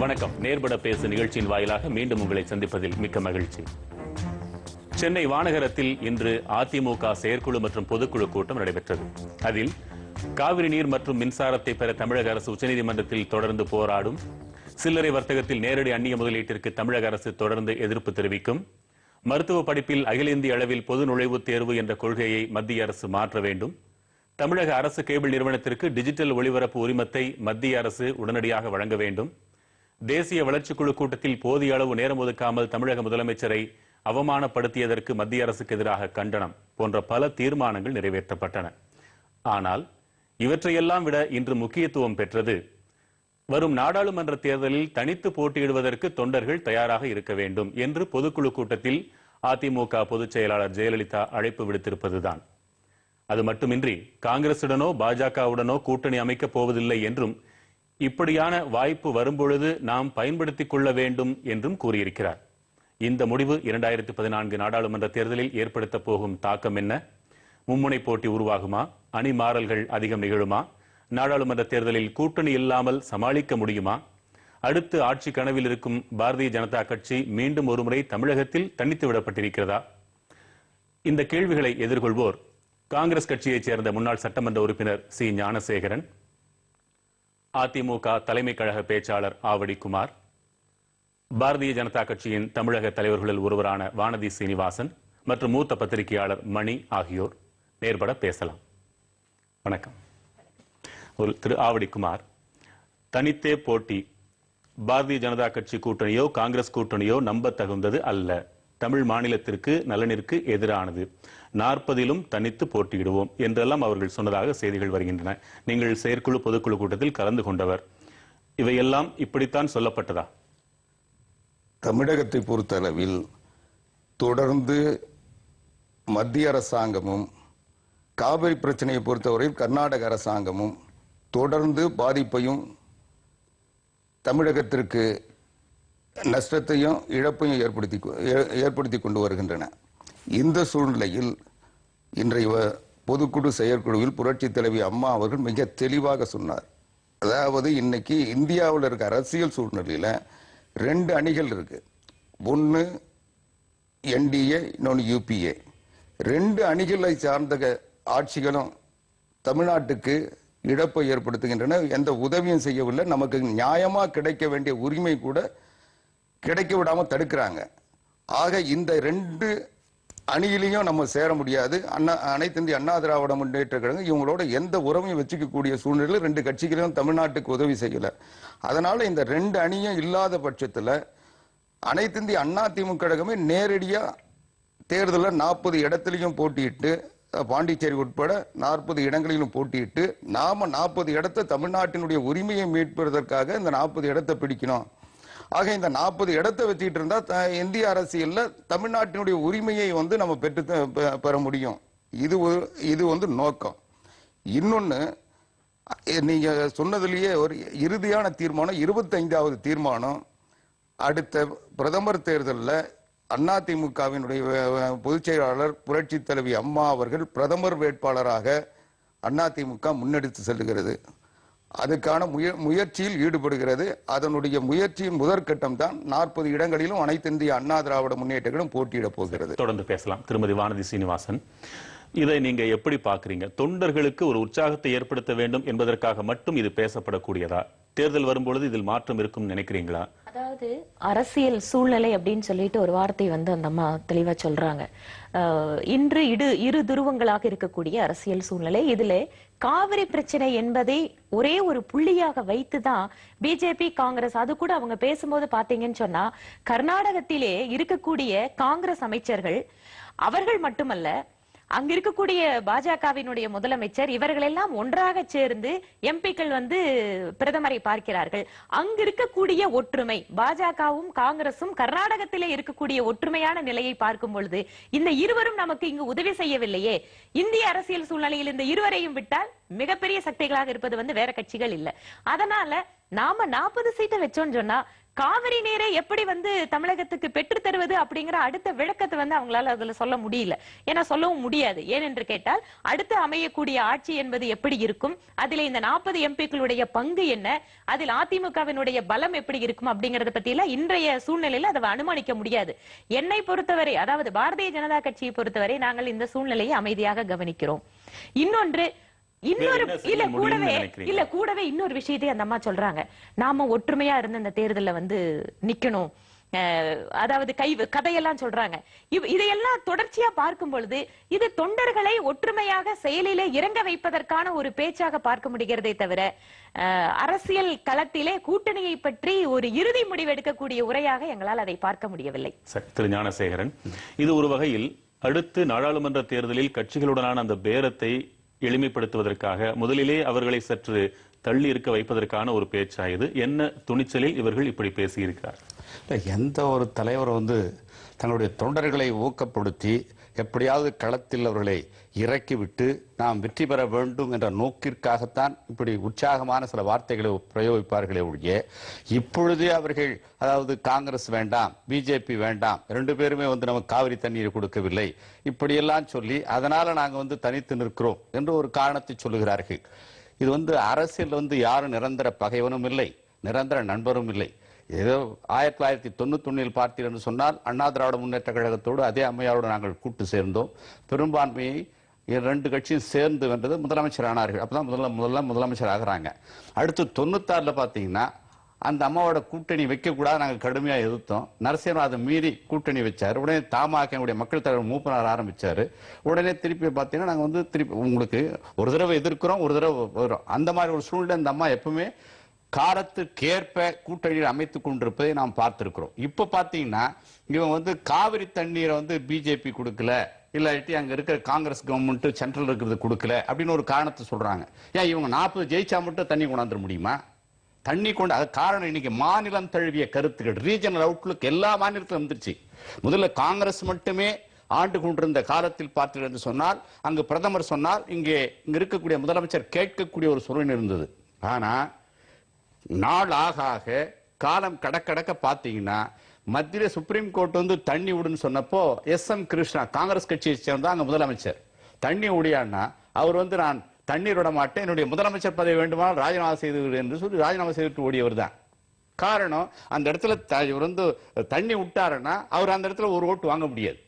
வணக்கம். நேர்பட பேசு நிகழ்ச்சியின் வாயிலாக மீண்டும் உங்களை சந்திப்பதில் மிக்க மகிழ்ச்சி. சென்னை வானகரத்தில் இன்று அதிமுக செயற்குழு மற்றும் பொதுக்குழு கூட்டம் நடைபெற்றது. அதில் காவிரி நீர் மற்றும் மின்சாரத்தை பெற தமிழக அரசு உச்சநீதிமன்றத்தில் தொடர்ந்து போராடும், சில்லறை வர்த்தகத்தில் நேரடி அந்நிய முதலீட்டிற்கு தமிழக அரசு தொடர்ந்து எதிர்ப்பு தெரிவிக்கும், மருத்துவ படிப்பில் அகில இந்திய அளவில் பொது நுழைவுத் தேர்வு என்ற கொள்கையை மத்திய அரசு மாற்ற வேண்டும், தமிழக அரசு கேபிள் நிறுவனத்திற்கு டிஜிட்டல் ஒளிபரப்பு உரிமத்தை மத்திய அரசு உடனடியாக வழங்க வேண்டும், தேசிய வளர்ச்சிக்குழு கூட்டத்தில் போதிய அளவு நேரம் ஒதுக்காமல் தமிழக முதலமைச்சரை அவமானப்படுத்தியதற்கு மத்திய அரசுக்கு எதிராக கண்டனம் போன்ற பல தீர்மானங்கள் நிறைவேற்றப்பட்டன. ஆனால் இவற்றையெல்லாம் விட இன்று முக்கியத்துவம் பெற்றது, வரும் நாடாளுமன்ற தேர்தலில் தனித்து போட்டியிடுவதற்கு தொண்டர்கள் தயாராக இருக்க வேண்டும் என்று பொதுக்குழு கூட்டத்தில் அதிமுக பொதுச் செயலாளர் ஜெயலலிதா அழைப்பு விடுத்திருப்பதுதான். அது மட்டுமின்றி காங்கிரசுடனோ பாஜகவுடனோ கூட்டணி அமைக்கப் போவதில்லை என்றும், இப்படியான வாய்ப்பு வரும்பொழுது நாம் பயன்படுத்திக் கொள்ள வேண்டும் என்றும் கூறியிருக்கிறார். இந்த முடிவு 2014 நாடாளுமன்ற தேர்தலில் ஏற்படுத்த போகும் தாக்கம் என்ன? மும்முனை போட்டி உருவாகுமா? அணி மாறல்கள் அதிகம் நிகழுமா? நாடாளுமன்ற தேர்தலில் கூட்டணி இல்லாமல் சமாளிக்க முடியுமா? அடுத்து ஆட்சி கனவில் இருக்கும் பாரதிய ஜனதா கட்சி மீண்டும் ஒருமுறை தமிழகத்தில் தனித்து விடப்பட்டிருக்கிறதா? இந்த கேள்விகளை எதிர்கொள்வோர் காங்கிரஸ் கட்சியைச் சேர்ந்த முன்னாள் சட்டமன்ற உறுப்பினர் சி ஞானசேகரன், அதிமுக தலைமை கழக பேச்சாளர் ஆவடி குமார், பாரதிய ஜனதா கட்சியின் தமிழக தலைவர்களில் ஒருவரான வானதி சீனிவாசன் மற்றும் மூத்த பத்திரிகையாளர் மணி ஆகியோர் நேர்பட பேசலாம். வணக்கம். திரு ஆவடி குமார், தனித்தே போட்டி பாரதிய ஜனதா கட்சி கூட்டணியோ காங்கிரஸ் கூட்டணியோ நம்ப தகுந்தது அல்ல, தமிழ் மாநிலத்திற்கு நலனிற்கு எதிரானது, 40லும் தனித்து போட்டியிடுவோம் என்றெல்லாம் அவர்கள் சொன்னதாக செய்திகள் வருகின்றன. நீங்கள் செயற்குழு பொதுக்குழு கூட்டத்தில் கலந்து கொண்டவர், இவையெல்லாம் இப்படித்தான் சொல்லப்பட்டதா? தமிழகத்தை பொறுத்தளவில் தொடர்ந்து மத்திய அரசாங்கமும் காவிரி பிரச்சனையை பொறுத்தவரையில் கர்நாடக அரசாங்கமும் தொடர்ந்து பாதிப்பையும் தமிழகத்திற்கு நஷ்டத்தையும் இழப்பையும் ஏற்படுத்தி கொண்டு வருகின்றன. இந்த சூழ்நிலையில் இன்றைய பொதுக்குழு செயற்குழுவில் புரட்சி தலைவி அம்மா அவர்கள் மிக தெளிவாக சொன்னார். அதாவது இன்னைக்கு இந்தியாவில் இருக்க அரசியல் சூழ்நிலையில 2 அணிகள் இருக்கு. ஒன்று என்டிஏ, இன்னொன்று யூபிஏ. 2 அணிகளை சார்ந்த ஆட்சிகளும் தமிழ்நாட்டுக்கு இழப்பை ஏற்படுத்துகின்றன. எந்த உதவியும் செய்யவில்லை. நமக்கு நியாயமா கிடைக்க வேண்டிய உரிமை கூட கிடைக்க விடாம தடுக்கிறாங்க. ஆக இந்த 2 அணியிலையும் நம்ம சேர முடியாது. அனைத்து இந்திய அண்ணா திராவிட முன்னேற்ற கழகம் இவங்களோட எந்த உறவையும் வச்சுக்கக்கூடிய சூழ்நிலையில் 2 கட்சிகளும் தமிழ்நாட்டுக்கு உதவி செய்யல. அதனால இந்த 2 அணியும் இல்லாத பட்சத்தில் அனைத்து இந்திய அண்ணா திமுக கழகமே நேரடியா தேர்தலில் 40 இடத்திலையும் போட்டியிட்டு, பாண்டிச்சேரி உட்பட 40 இடங்களிலும் போட்டியிட்டு, நாம 40 இடத்தை தமிழ்நாட்டினுடைய உரிமையை மீட்பதற்காக இந்த 40 இடத்தை பிடிக்கணும். ஆக இந்த 40 இடத்தை வச்சுட்டு இருந்தா இந்திய அரசியல்ல தமிழ்நாட்டினுடைய உரிமையை நம்ம பெற முடியும். இது நோக்கம். இன்னொன்னு, நீங்க சொன்னதுலயே ஒரு இறுதியான தீர்மானம், 25வது தீர்மானம், அடுத்த பிரதமர் தேர்தலில் அதிமுகவினுடைய பொதுச் செயலாளர் புரட்சி தலைவி அம்மா அவர்கள் பிரதமர் வேட்பாளராக அதிமுக முன்னெடுத்து செல்லுகிறது. அதுக்கான முயற்சியில் ஈடுபடுகிறது. அதனுடைய முயற்சியின் முதற்கட்டம் தான் 40 இடங்களிலும் அனைத்து இந்திய அண்ணா திராவிட முன்னேற்றங்களும் போட்டியிட போகிறது. தொடர்ந்து பேசலாம். திருமதி வானதி சீனிவாசன், இதை நீங்க எப்படி பாக்குறீங்க? தொண்டர்களுக்கு ஒரு உற்சாகத்தை ஏற்படுத்த வேண்டும் என்பதற்காக மட்டும் இது பேசப்படக்கூடியதா? தேர்தல் வரும்பொழுது இதில் மாற்றம் இருக்கும் நினைக்கிறீங்களா? அதாவது அரசியல் சூழ்நிலை அப்படின்னு சொல்லிட்டு ஒரு வார்த்தை அந்த அம்மா தெளிவா சொல்றாங்க. இன்று இரு துருவங்களாக இருக்கக்கூடிய அரசியல் சூழ்நிலை. இதுல காவிரி பிரச்சனை என்பதை ஒரே ஒரு புள்ளியாக வைத்துதான் பிஜேபி காங்கிரஸ், அது கூட அவங்க பேசும்போது பாத்தீங்கன்னு சொன்னா, கர்நாடகத்திலே இருக்கக்கூடிய காங்கிரஸ் அமைச்சர்கள் அவர்கள் மட்டுமல்ல, அங்க இருக்கக்கூடிய பாஜகவினுடைய முதலமைச்சர், இவர்கள் எல்லாம் ஒன்றாக சேர்ந்து எம்பிக்கள் பிரதமரை பார்க்கிறார்கள். அங்க இருக்கக்கூடிய ஒற்றுமை, பாஜகவும் காங்கிரசும் கர்நாடகத்திலே இருக்கக்கூடிய ஒற்றுமையான நிலையை பார்க்கும் பொழுது இந்த இருவரும் நமக்கு இங்கு உதவி செய்யவில்லையே, இந்திய அரசியல் சூழ்நிலையில் இந்த இருவரையும் விட்டால் மிகப்பெரிய சக்திகளாக இருப்பது வேற கட்சிகள் இல்ல. அதனால நாம 40 சீட்டை வச்சோம்னு சொன்னா காவிரி நீரை எப்படி தமிழகத்துக்கு பெற்று தருவது அப்படிங்கிற அடுத்த விளக்கத்தை அவங்களால அதுல சொல்ல முடியல. ஏன்னா சொல்லவும் முடியாது. ஏனென்று கேட்டால் அடுத்து அமையக்கூடிய ஆட்சி என்பது எப்படி இருக்கும், அதிலே இந்த 40 எம்பிக்களுடைய பங்கு என்ன, அதில் அதிமுகவினுடைய பலம் எப்படி இருக்கும் அப்படிங்கறத பத்தி எல்லாம் இன்றைய சூழ்நிலையில அதை அனுமானிக்க முடியாது. என்னை பொறுத்தவரை, அதாவது பாரதிய ஜனதா கட்சியை பொறுத்தவரை நாங்கள் இந்த சூழ்நிலையை அமைதியாக கவனிக்கிறோம். கூடவே இன்னொரு விஷயத்தை அந்த அம்மா சொல்றாங்க. நாம ஒற்றுமையா இருந்து இந்த தேர்தல்ல நிக்கணும், அதாவது கதையெல்லாம் சொல்றாங்க. இதையெல்லாம் தொடர்ச்சியா பார்க்கும் பொழுது இது தொண்டர்களை ஒற்றுமையாக செயலிலே இறங்க வைப்பதற்கான ஒரு பேச்சாக பார்க்க முடிகிறதே தவிர அரசியல் களத்திலே கூட்டணியை பற்றி ஒரு இறுதி முடிவு எடுக்கக்கூடிய உரையாக எங்களால் அதை பார்க்க முடியவில்லை. திரு ஞானசேகரன், இது ஒரு வகையில் அடுத்து நாடாளுமன்ற தேர்தலில் கட்சிகளுடனான அந்த பேரத்தை எளிமைப்படுத்துவதற்காக முதலிலே அவர்களை சற்று தள்ளி இருக்க வைப்பதற்கான ஒரு பேச்சாயுது. என்ன துணிச்சலில் இவர்கள் இப்படி பேசியிருக்கிறார்? எந்த ஒரு தலைவர் தங்களுடைய தொண்டர்களை ஊக்கப்படுத்தி எப்படியாவது களத்தில் அவர்களை இறக்கிவிட்டு நாம் வெற்றி பெற வேண்டும் என்ற நோக்கிற்காகத்தான் இப்படி உற்சாகமான சில வார்த்தைகளை பிரயோகிப்பார்களே ஒழிய, இப்பொழுதே அவர்கள் அதாவது காங்கிரஸ் வேண்டாம், பிஜேபி வேண்டாம், 2 பேருமே நமக்கு காவிரி தண்ணீரை கொடுக்கவில்லை, இப்படியெல்லாம் சொல்லி அதனால நாங்க தனித்து நிற்கிறோம் என்று ஒரு காரணத்தை சொல்லுகிறார்கள். இது அரசியல் யாரும் நிரந்தர பகைவனும் இல்லை, நிரந்தர நண்பரும் இல்லை. ஏதோ 1991 பார்த்தீர் என்று சொன்னால் அண்ணா திராவிட முன்னேற்ற கழகத்தோடு அதே அம்மையாரோடு நாங்கள் கூட்டு சேர்ந்தோம். பெரும்பான்மையை 2 கட்சியும் சேர்ந்து வென்றது, முதலமைச்சர் ஆனார்கள். அப்பதான் முதலமைச்சர் ஆகிறாங்க. அடுத்து 96 பார்த்தீங்கன்னா அந்த அம்மாவோட கூட்டணி வைக்கக்கூடாது நாங்கள் கடுமையாக எதிர்த்தோம். நரசிம்மன் அதை மீறி கூட்டணி வச்சார். உடனே தமாகனுடைய மக்கள் தலைவர் மூப்பனார் ஆரம்பிச்சாரு. உடனே திருப்பி பார்த்தீங்கன்னா நாங்கள் திருப்பி உங்களுக்கு ஒரு தடவை எதிர்க்கிறோம், ஒரு தடவை வரும். அந்த மாதிரி ஒரு சூழ்நிலை அந்த அம்மா எப்பவுமே காலத்துக்கேற்ப கூட்டணியில் அமைத்துக் கொண்டிருப்பதை நாம் பார்த்திருக்கிறோம். இப்ப பாத்தீங்கன்னா இவங்க காவிரி தண்ணீரை பிஜேபி கொடுக்கல, இல்லாட்டி அங்க இருக்கிற காங்கிரஸ் கவர்மெண்ட் சென்ட்ரல் இருக்கிறது கொடுக்கல அப்படின்னு ஒரு காரணத்தை சொல்றாங்க. ஏன் இவங்க 40 ஜெயிச்சா மட்டும் தண்ணி கொண்டாந்துட முடியுமா? தண்ணி கொண்டு அது காரணம் இன்னைக்கு மாநிலம் தழுவிய கருத்துக்கள், ரீஜனல் அவுட்லுக் எல்லா மாநிலத்திலும் வந்துருச்சு. முதல்ல காங்கிரஸ் மட்டுமே ஆண்டு கொண்டிருந்த காலத்தில் பார்த்தீர்கள் என்று சொன்னால் அங்கு பிரதமர் சொன்னால் இங்கே இருக்கக்கூடிய முதலமைச்சர் கேட்கக்கூடிய ஒரு சூழ்நிலை இருந்தது. ஆனா நாள் ஆக காலம் கடக்க பாத்தீங்கன்னா மத்திய சுப்ரீம் கோர்ட் தண்ணி விடுன்னு சொன்னப்போ SM கிருஷ்ணா காங்கிரஸ் கட்சியை சேர்ந்தா அங்க முதலமைச்சர் தண்ணி விடியான்னா அவர் நான் தண்ணீர் விட மாட்டேன், என்னுடைய முதலமைச்சர் பதவி வேண்டுமானால் ராஜினாமா செய்து என்று சொல்லி ராஜினாமா செய்துட்டு ஓடியவர் தான். காரணம் அந்த இடத்துல இவர் தண்ணி விட்டாருன்னா அவர் அந்த இடத்துல ஒரு ஓட்டு வாங்க முடியாது.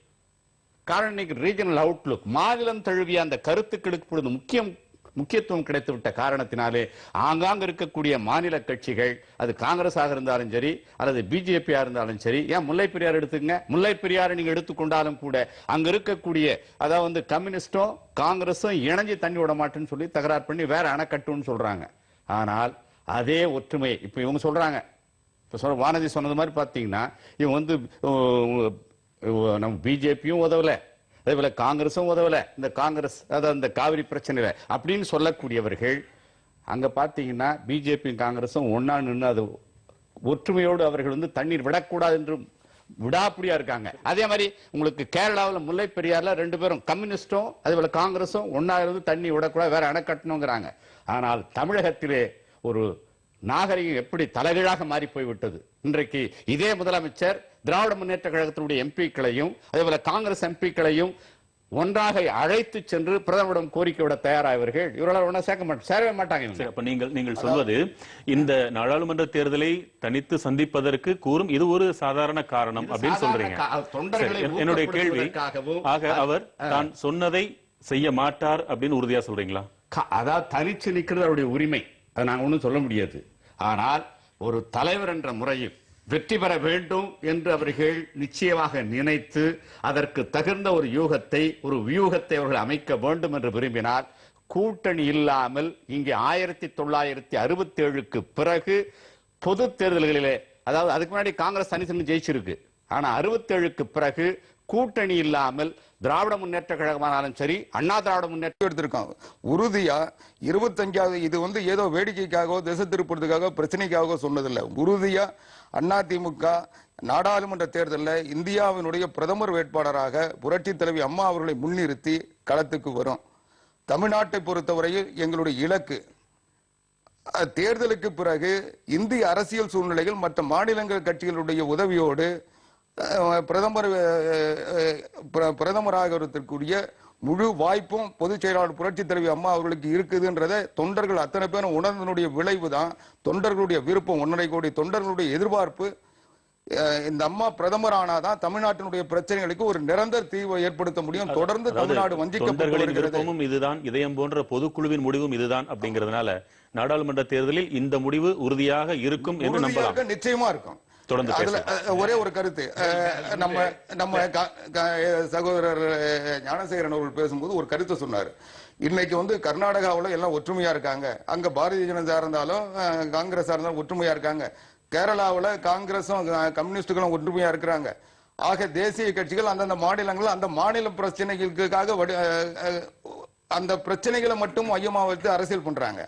காரணம் இன்னைக்கு ரீஜனல் அவுட்லுக் மாநிலம் தழுவிய அந்த கருத்துக்களுக்கு பொழுது முக்கியத்துவம் கிடைத்துவிட்ட காரணத்தினாலே ஆங்காங்க இருக்கக்கூடிய மாநில கட்சிகள், அது காங்கிரஸாக இருந்தாலும் சரி அல்லது பிஜேபியா இருந்தாலும் சரி, ஏன் முல்லை பெரியார் எடுத்துங்க, முல்லை பெரியாரை நீங்க எடுத்துக்கொண்டாலும் கூட அங்க இருக்கக்கூடிய அதாவது கம்யூனிஸ்டும் காங்கிரஸும் இணைஞ்சு தண்ணி விட மாட்டேன்னு சொல்லி தகராறு பண்ணி வேற அணை கட்டுன்னு சொல்றாங்க. ஆனால் அதே ஒற்றுமை இப்ப இவங்க சொல்றாங்க. இப்ப வானதி சொன்னது மாதிரி பாத்தீங்கன்னா இவங்க நம்ம பிஜேபியும் உதவல, அதே போல காங்கிரசும் உதவல, இந்த காங்கிரஸ் அதாவது இந்த காவிரி பிரச்சனையில அப்படின்னு சொல்லக்கூடியவர்கள் அங்க பாத்தீங்கன்னா பிஜேபி காங்கிரசும் ஒன்னா நின்று அது ஒற்றுமையோடு அவர்கள் தண்ணீர் விடக்கூடாது என்று விடாப்புடியா இருக்காங்க. அதே மாதிரி உங்களுக்கு கேரளாவில் முல்லை பெரியார்ல 2 பேரும் கம்யூனிஸ்டும் அதே போல காங்கிரசும் ஒன்னா இருந்து தண்ணி விடக்கூடாது, வேற அணை கட்டணுங்கிறாங்க. ஆனால் தமிழகத்திலே ஒரு நாகரிகம் எப்படி தலைகீழாக மாறி போய்விட்டது. இன்றைக்கு இதே முதலமைச்சர் திராவிட முன்னேற்ற கழகத்தினுடைய எம்பிக்களையும் அதே போல காங்கிரஸ் எம்பிக்களையும் ஒன்றாக அழைத்து சென்று பிரதமரிடம் கோரிக்கை விட தயாரானவர்கள் இவர்களால் ஒன்றா சேரவே மாட்டாங்க. அப்ப நீங்கள் சொல்வது இந்த நாடாளுமன்ற தேர்தலை தனித்து சந்திப்பதற்கு கூறும் இது ஒரு சாதாரண காரணம் அப்படின்னு சொல்றீங்க. என்னுடைய கேள்வி, ஆக அவர் தான் சொன்னதை செய்ய மாட்டார் அப்படின்னு உறுதியா சொல்றீங்களா? அதாவது தனிச்சு நிற்கிறது அவருடைய உரிமை, அதை நாங்க ஒன்றும் சொல்ல முடியாது. ஆனால் ஒரு தலைவர் என்ற முறையில் வெற்றி பெற வேண்டும் என்று அவர்கள் நிச்சயமாக நினைத்து அதற்கு தகுந்த ஒரு வியூகத்தை அவர்கள் அமைக்க வேண்டும் என்று விரும்பினால் கூட்டணி இல்லாமல் இங்கே 1967க்கு பிறகு பொது தேர்தல்களிலே, அதாவது அதுக்கு முன்னாடி காங்கிரஸ் தனித்தனி ஜெயிச்சிருக்கு, ஆனா 67க்கு பிறகு கூட்டணி இல்லாமல் திராவிட முன்னேற்ற கழகமானாலும் சரி அண்ணா திராவிட முன்னேற்ற எடுத்திருக்கோம். உறுதியா 25வது இது ஏதோ வேடிக்கைக்காகவோ திசை திருப்பறதுக்காக பிரச்சனைக்காக சொன்னதில்லை. உறுதியா அதிமுக நாடாளுமன்ற தேர்தலில் இந்தியாவினுடைய பிரதமர் வேட்பாளராக புரட்சி தலைவி அம்மா அவர்களை முன்னிறுத்தி களத்துக்கு வரும். தமிழ்நாட்டை பொறுத்தவரையில் எங்களுடைய இலக்கு தேர்தலுக்கு பிறகு இந்திய அரசியல் சூழ்நிலைகள் மற்ற மாநிலங்கள் கட்சிகளுடைய உதவியோடு பிரதமராகிறதுக்குரிய முழு வாய்ப்பும் பொதுச் செயலாளர் புரட்சி தலைவி அம்மா அவர்களுக்கு இருக்குதுன்றதை தொண்டர்கள் அத்தனை பேரும் உணர்ந்தனுடைய விளைவு தான். தொண்டர்களுடைய விருப்பம், 1.5 கோடி தொண்டர்களுடைய எதிர்பார்ப்பு, இந்த அம்மா பிரதமர் ஆனாதான் தமிழ்நாட்டினுடைய பிரச்சனைகளுக்கு ஒரு நிரந்தர தீர்வை ஏற்படுத்த முடியும். தொடர்ந்து தமிழ்நாடு வஞ்சிக்கப்படும் இதுதான், இதயம் போன்ற பொதுக்குழுவின் முடிவும் இதுதான் அப்படிங்கிறதுனால நாடாளுமன்ற தேர்தலில் இந்த முடிவு உறுதியாக இருக்கும் என்று நம்பலாம். நிச்சயமா இருக்கும். அதுல ஒரே ஒரு கருத்து, நம்ம சகோதரர் ஞானசேகரன் அவர்கள் பேசும்போது ஒரு கருத்தை சொன்னார். இன்னைக்கு வந்து கர்நாடகாவில் எல்லாம் ஒற்றுமையா இருக்காங்க, அங்க பாரதிய ஜனதா இருந்தாலும் காங்கிரஸ் இருந்தாலும் ஒற்றுமையா இருக்காங்க, கேரளாவில் காங்கிரஸும் கம்யூனிஸ்டுகளும் ஒற்றுமையா இருக்கிறாங்க. ஆக தேசிய கட்சிகள் அந்தந்த மாநிலங்கள் அந்த மாநில பிரச்சனைகளுக்காக அந்த பிரச்சனைகளை மட்டும் மையமா வைத்து அரசியல் பண்றாங்க.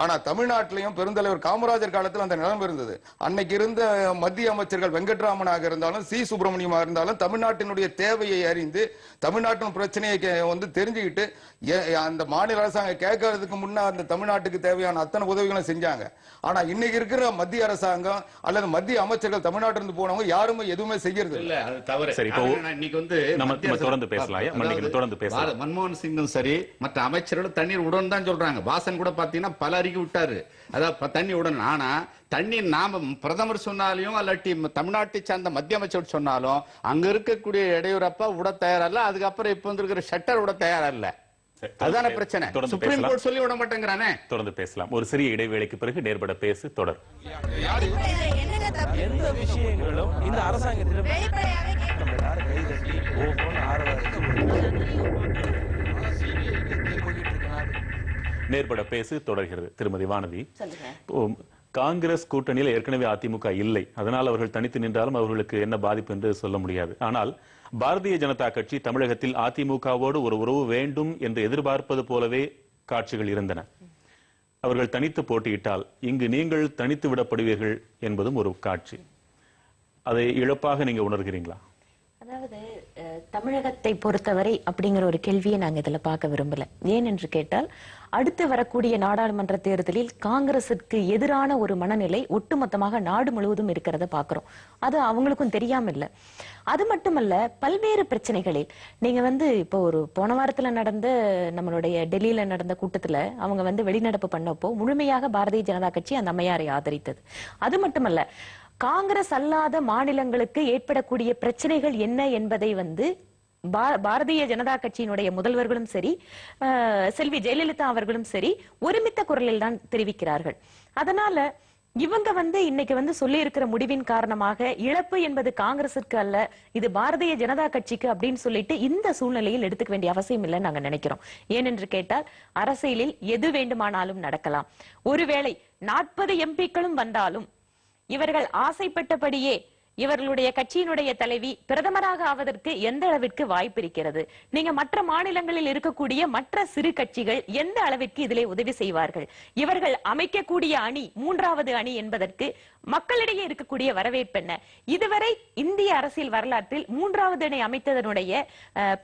ஆனா தமிழ்நாட்டிலையும் பெருந்தலைவர் காமராஜர் காலத்தில் அந்த நிலைமை இருந்தது. அன்னைக்கு இருந்த மத்திய அமைச்சர்கள் வெங்கட்ராமனாக இருந்தாலும் சி சுப்பிரமணியமாக இருந்தாலும் தமிழ்நாட்டினுடைய தேவையை அறிந்து தமிழ்நாட்டின் பிரச்சனையை வந்து தெரிஞ்சுக்கிட்டு அந்த மாநில அரசாங்கம் கேட்கறதுக்கு முன்ன அந்த தமிழ்நாட்டுக்கு தேவையான அத்தனை உதவிகளும் செஞ்சாங்க. ஆனா இன்னைக்கு இருக்கிற மத்திய அரசாங்கம் அல்லது மத்திய அமைச்சர்கள் தமிழ்நாட்டிலிருந்து போனவங்க யாருமே எதுவுமே செய்யறது இல்ல. அது தவறு. சரி, இப்போ இன்னைக்கு வந்து நம்ம தொடர்ந்து பேசலாம். தொடர்ந்து பேசலாம். மன்மோகன் சிங்கும் சரி மற்ற அமைச்சர்களும் தண்ணீர் உடன் தான் சொல்றாங்க. வாசன் கூட பாத்தீங்கன்னா பல அறிக்கை விட்டாரு, அதாவது தண்ணி உடன். ஆனா தண்ணீர் நாம பிரதமர் சொன்னாலையும் அல்லாட்டி தமிழ்நாட்டை சார்ந்த மத்திய அமைச்சர் சொன்னாலும் அங்க இருக்கக்கூடிய இடையூறப்ப விட தயாரல்ல. அதுக்கப்புறம் இப்ப இருக்கிற ஷட்டர் விட தயாரல்ல. அதுதான பிரச்சனை. சுப்ரீம் கோர்ட் சொல்லி விட மாட்டேங்கிறானே. தொடர்ந்து பேசலாம். ஒரு சிறிய இடைவேளைக்கு பிறகு நேர்பட பேசு தொடர். எந்த விஷயங்களும் இந்த அரசாங்கத்தில் நேர்பட பேசு தொடர்கிறது. திருமதி வானதி, காங்கிரஸ் கூட்டணியில் ஏற்கனவே அதிமுக இல்லை, அதனால் அவர்கள் தனித்து நின்றாலும் அவர்களுக்கு என்ன பாதிப்பு என்று சொல்ல முடியாது. ஆனால் பாரதிய ஜனதா கட்சி தமிழகத்தில் அதிமுகவோடு ஒரு உறவு வேண்டும் என்று எதிர்பார்ப்பது போலவே காட்சிகள் இருந்தன. அவர்கள் தனித்து போட்டியிட்டால் இங்கு நீங்கள் தனித்து விடப்படுவீர்கள் என்பதும் ஒரு காட்சி. அதை இழப்பாக நீங்க உணர்கிறீங்களா? அதாவது தமிழகத்தை பொறுத்தவரை அப்படிங்கிற ஒரு கேள்வியை நாங்க இதுல பார்க்க விரும்பல. ஏன் என்று கேட்டால் அடுத்து வரக்கூடிய நாடாளுமன்ற தேர்தலில் காங்கிரசுக்கு எதிரான ஒரு மனநிலை ஒட்டுமொத்தமாக நாடு முழுவதும் இருக்கிறத பாக்குறோம். அது அவங்களுக்கும் தெரியாம இல்ல. அது மட்டுமல்ல, பல்வேறு பிரச்சனைகளில் நீங்க வந்து இப்போ ஒரு போன வாரத்துல நடந்த நம்மளுடைய டெல்லியில நடந்த கூட்டத்துல அவங்க வெளிநடப்பு பண்ணப்போ முழுமையாக பாரதிய ஜனதா கட்சி அந்த அம்மையாரை ஆதரித்தது. அது மட்டுமல்ல, காங்கிரஸ் அல்லாத மாநிலங்களுக்கு ஏற்படக்கூடிய பிரச்சனைகள் என்ன என்பதை பாரதிய ஜனதா கட்சியினுடைய முதல்வர்களும் சரி, செல்வி ஜெயலலிதா அவர்களும் சரி ஒருமித்த குரலில் தான் தெரிவிக்கிறார்கள். அதனால இவங்க இன்னைக்கு சொல்லி இருக்கிற முடிவின் காரணமாக இழப்பு என்பது காங்கிரசுக்கு அல்ல, இது பாரதிய ஜனதா கட்சிக்கு அப்படின்னு சொல்லிட்டு இந்த சூழ்நிலையில் எடுத்துக்க வேண்டிய அவசியம் இல்லைன்னு நாங்க நினைக்கிறோம். ஏனென்று கேட்டால் அரசியலில் எது வேண்டுமானாலும் நடக்கலாம். ஒருவேளை 40 எம்பிக்களும் வந்தாலும் இவர்கள் ஆசைப்பட்டபடியே இவர்களுடைய கட்சியினுடைய தலைவி பிரதமராக ஆவதற்கு எந்த அளவிற்கு வாய்ப்பு இருக்கிறது? நீங்க மற்ற மாநிலங்களில் இருக்கக்கூடிய மற்ற சிறு கட்சிகள் எந்த அளவிற்கு இதிலே உதவி செய்வார்கள்? இவர்கள் அமைக்கக்கூடிய அணி, 3வது அணி என்பதற்கு மக்களிடையே இருக்கக்கூடிய வரவேற்பு என்ன? இதுவரை இந்திய அரசியல் வரலாற்றில் 3வது அணி அமைத்ததனுடைய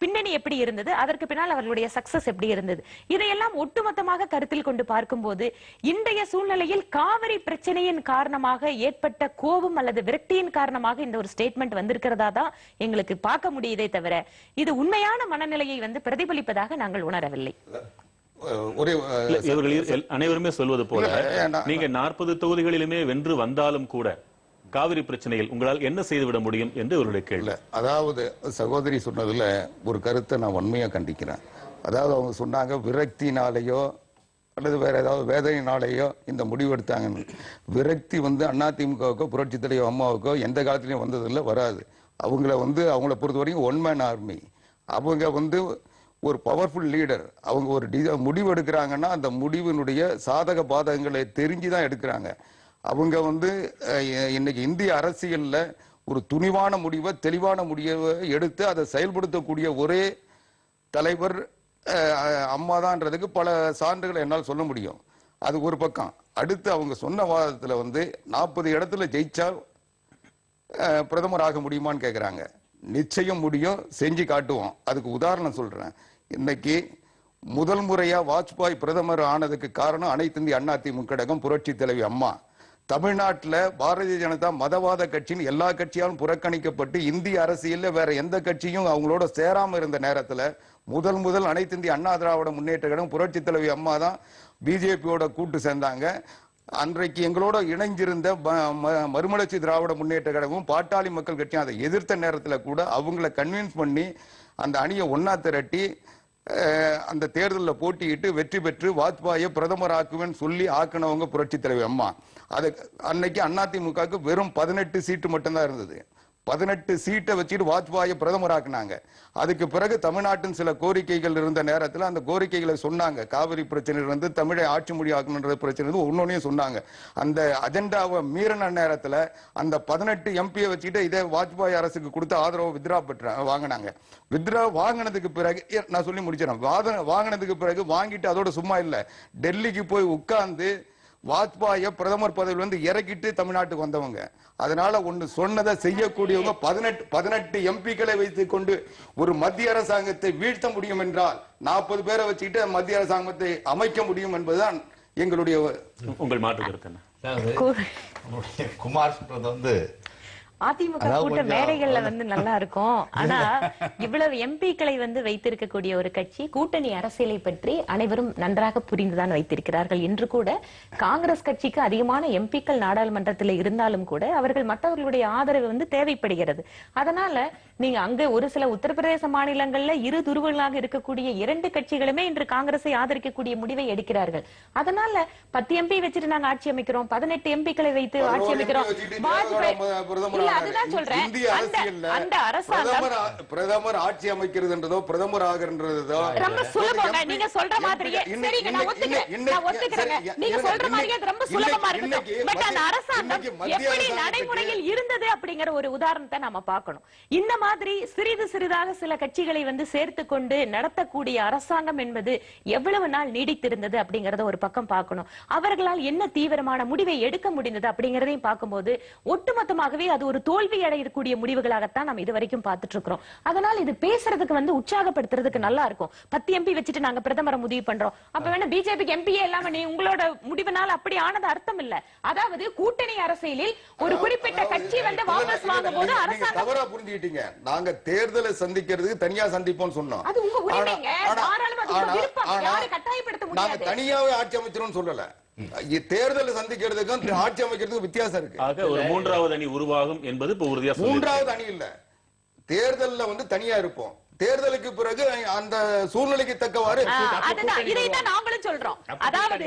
பின்னணி எப்படி இருந்தது? அதற்கு பின்னால் அவர்களுடைய சக்சஸ் எப்படி இருந்தது? இதையெல்லாம் ஒட்டுமொத்தமாக கருத்தில் கொண்டு பார்க்கும்போது இன்றைய சூழ்நிலையில் காவிரி பிரச்சனையின் காரணமாக ஏற்பட்ட கோபம் அல்லது விரக்தியின் காரணமாக இந்த ஒரு ஸ்டேட்மெண்ட் வந்திருக்கிறதா தான் எங்களுக்கு பார்க்க முடியுதே தவிர இது உண்மையான மனநிலையை பிரதிபலிப்பதாக நாங்கள் உணரவில்லை. அனைவருமே சொல்வது போல நீங்க 40 தொகுதிகளிலுமே வென்று வந்தாலும் கூட காவிரி பிரச்சனையில் உங்களால் என்ன செய்துவிட முடியும் என்று அவருடைய கேள்வி. அதாவது சகோதரி சொன்னதுல ஒரு கருத்தை நான் உண்மையா கண்டிக்கிறேன். அதாவது அவங்க சொன்னாங்க விரக்தினாலேயோ அல்லது வேற ஏதாவது வேதனையினாலேயோ இந்த முடிவு எடுத்தாங்கன்னு. விரக்தி அதிமுகவுக்கோ புரட்சி தலைவர் அம்மாவுக்கோ எந்த காலத்திலையும் வந்ததில்லை, வராது. அவங்கள பொறுத்த வரைக்கும் ஒன் மேன் ஆர்மி. அவங்க ஒரு பவர்ஃபுல் லீடர். அவங்க ஒரு முடிவு எடுக்கிறாங்கன்னா அந்த முடிவினுடைய சாதக பாதகங்களை தெரிஞ்சுதான் எடுக்கிறாங்க. அவங்க இன்னைக்கு இந்திய அரசியல்ல ஒரு துணிவான முடிவை, தெளிவான முடிவை எடுத்து அதை செயல்படுத்தக்கூடிய ஒரே தலைவர் அம்மா தான்றதுக்கு பல சான்றுகளை என்னால் சொல்ல முடியும். அது ஒரு பக்கம். அடுத்து அவங்க சொன்ன வாதத்துல 40 இடத்துல ஜெயிச்சால் பிரதமர் ஆக முடியுமான்னு கேட்கிறாங்க. நிச்சயம் முடியும், செஞ்சு காட்டுவோம். அதுக்கு உதாரணம் சொல்றேன். இன்னைக்கு முதல் முறையா வாஜ்பாய் பிரதமர் ஆனதுக்கு காரணம் அனைத்து இந்திய அண்ணா திமுக கழகம், புரட்சி தலைவி அம்மா. தமிழ்நாட்டில் பாரதிய ஜனதா மதவாத கட்சின்னு எல்லா கட்சியாலும் புறக்கணிக்கப்பட்டு இந்திய அரசியல்ல வேற எந்த கட்சியும் அவங்களோட சேராம இருந்த நேரத்துல முதல் அனைத்து இந்திய அண்ணா திராவிட முன்னேற்ற கழகம், புரட்சி தலைவி அம்மா தான் பிஜேபியோட கூட்டு சேர்ந்தாங்க. அன்றைக்கு எங்களோட இணைஞ்சிருந்த மறுமலர்ச்சி திராவிட முன்னேற்ற கழகமும் பாட்டாளி மக்கள் கட்சியும் அதை எதிர்த்த நேரத்துல கூட அவங்கள கன்வின்ஸ் பண்ணி அந்த அணியை ஒன்னா திரட்டி அந்த தேர்தலில் போட்டியிட்டு வெற்றி பெற்று வாஜ்பாயை பிரதமர் ஆக்குவேன்னு சொல்லி ஆக்கினவங்க புரட்சி தலைவி அம்மா. அது அன்னைக்கு அதிமுகவுக்கு வெறும் 18 சீட்டு மட்டும்தான் இருந்தது. 18 சீட்டை வச்சுட்டு வாஜ்பாயை பிரதமர் ஆக்குனாங்க. அதுக்கு பிறகு தமிழ்நாட்டின் சில கோரிக்கைகள் இருந்த நேரத்தில் அந்த கோரிக்கைகளை சொன்னாங்க. காவிரி பிரச்சனை இருந்து தமிழை ஆட்சி மொழி ஆக்கணுன்ற பிரச்சனை இருந்து ஒன்னொன்னையும் சொன்னாங்க. அந்த அஜெண்டாவை மீறின நேரத்தில் அந்த 18 எம்பியை வச்சுட்டு இதே வாஜ்பாய் அரசுக்கு கொடுத்த ஆதரவை வித்ரா வாங்கினாங்க. வித்ரா வாங்கினதுக்கு பிறகு நான் சொல்லி முடிச்சிடறேன். வாங்கினதுக்கு பிறகு வாங்கிட்டு அதோட சும்மா இல்லை, டெல்லிக்கு போய் உட்கார்ந்து வாஜ்பாயை பிரதமர் பதவியிலிருந்து இறக்கிட்டு தமிழ்நாட்டுக்கு வந்தவங்க. அதனால ஒன்னு சொன்னதை செய்யக்கூடியவங்க 18 எம்பிக்களை வைத்துக் கொண்டு ஒரு மத்திய அரசாங்கத்தை வீழ்த்த முடியும் என்றால் 40 பேரை வச்சுக்கிட்டு மத்திய அரசாங்கத்தை அமைக்க முடியும் என்பதுதான் எங்களுடைய. உங்கள் மாற்று கருத்து என்ன? குமார் சொல்றது வந்து அதிமுக கூட்ட மேடைகள்ல நல்லா இருக்கும். ஆனா இவ்வளவு எம்பிக்களை வைத்திருக்கக்கூடிய ஒரு கட்சி கூட்டணி அரசியலை பற்றி அனைவரும் நன்றாக புரிந்துதான் வைத்திருக்கிறார்கள். என்று கூட காங்கிரஸ் கட்சிக்கு அதிகமான எம்பிக்கள் நாடாளுமன்றத்தில் இருந்தாலும் கூட அவர்கள் மற்றவர்களுடைய ஆதரவு தேவைப்படுகிறது. அதனால நீங்க அங்க ஒரு சில உத்தரப்பிரதேச மாநிலங்கள்ல இரு துருவங்களாக இருக்கக்கூடிய 2 கட்சிகளுமே இன்று காங்கிரஸை ஆதரிக்கக்கூடிய முடிவை எடுக்கிறார்கள். அதனால 10 எம்பி வச்சுட்டு நாங்க ஆட்சி அமைக்கிறோம், 18 எம்பிக்களை வைத்து ஆட்சி அமைக்கிறோம். அதுதான் சொல்றேன். அந்த அரசாங்கம் பிரதமர் ஆட்சி அமைக்கிறதுன்றதோ பிரதமர் ஆகிறதோ ரொம்ப சுலபங்க. நீங்க சொல்ற மாதிரியே சரிங்க, நான் ஒத்துக்கிறேன். நீங்க சொல்ற மாதிரியே ரொம்ப சுலபமா இருக்கு. பட் அந்த அரசாங்கம் எப்படி நடைமுறையில் இருந்தது அப்படிங்கிற ஒரு உதாரணத்தை நாம பார்க்கணும். இந்த மாதிரி சிறிதாக சில கட்சிகளை சேர்த்து கொண்டு நடத்தக்கூடிய அரசாங்கம் என்பது எவ்வளவு நாள் நீடித்திருந்தது அப்படிங்கறத ஒரு பக்கம் பார்க்கணும். அவர்களால் என்ன தீவிரமான முடிவை எடுக்க முடிந்தது அப்படிங்கறதையும் பார்க்கும்போது ஒட்டுமொத்தமாகவே அது ஒரு தோல்வி அடையக்கூடிய முடிவுகளாகத்தான் நம்ம இதுவரைக்கும் பார்த்துட்டு இருக்கிறோம். அதனால இது பேசுறதுக்கு உற்சாகப்படுத்துறதுக்கு நல்லா இருக்கும். 10 எம்பி வச்சுட்டு நாங்க பிரதமரை முடிவு பண்றோம், அப்ப வேணா பிஜேபிக்கு எம்பியே இல்லாம நீ உங்களோட முடிவுனால அப்படி ஆனது அர்த்தம் இல்ல. அதாவது கூட்டணி அரசியலில் ஒரு குறிப்பிட்ட கட்சி வாபஸ் வாங்கும் போது அரசாங்கம் தவறா புரிஞ்சுக்கிட்டீங்க. நாங்க தேர்தலை சந்திக்கிறதுக்கு தனியா சந்திப்போம் சொன்னோம். அது உங்க உரிமைங்க, தாராளமா அது உங்க விருப்பம். யாரும் கட்டாயப்படுத்த முடியாது. நாங்க தனியாவே ஆட்சி அமைச்சிரோம்னு சொல்லல. தேர்தலை சந்திக்கிறதுக்கும் ஆட்சி அமைக்கிறதுக்கும் வித்தியாசம் இருக்கு. ஆக ஒரு 3வது அணி உருவாகும் என்பது இப்ப உறுதியா. 3வது அணி இல்ல, தேர்தல்ல தனியா இருப்போம். தேர்தலுக்கு பிறகு அந்த சூழ்நிலைக்கு தக்கவாறு இதைதான் நாங்களும் சொல்றோம். அதாவது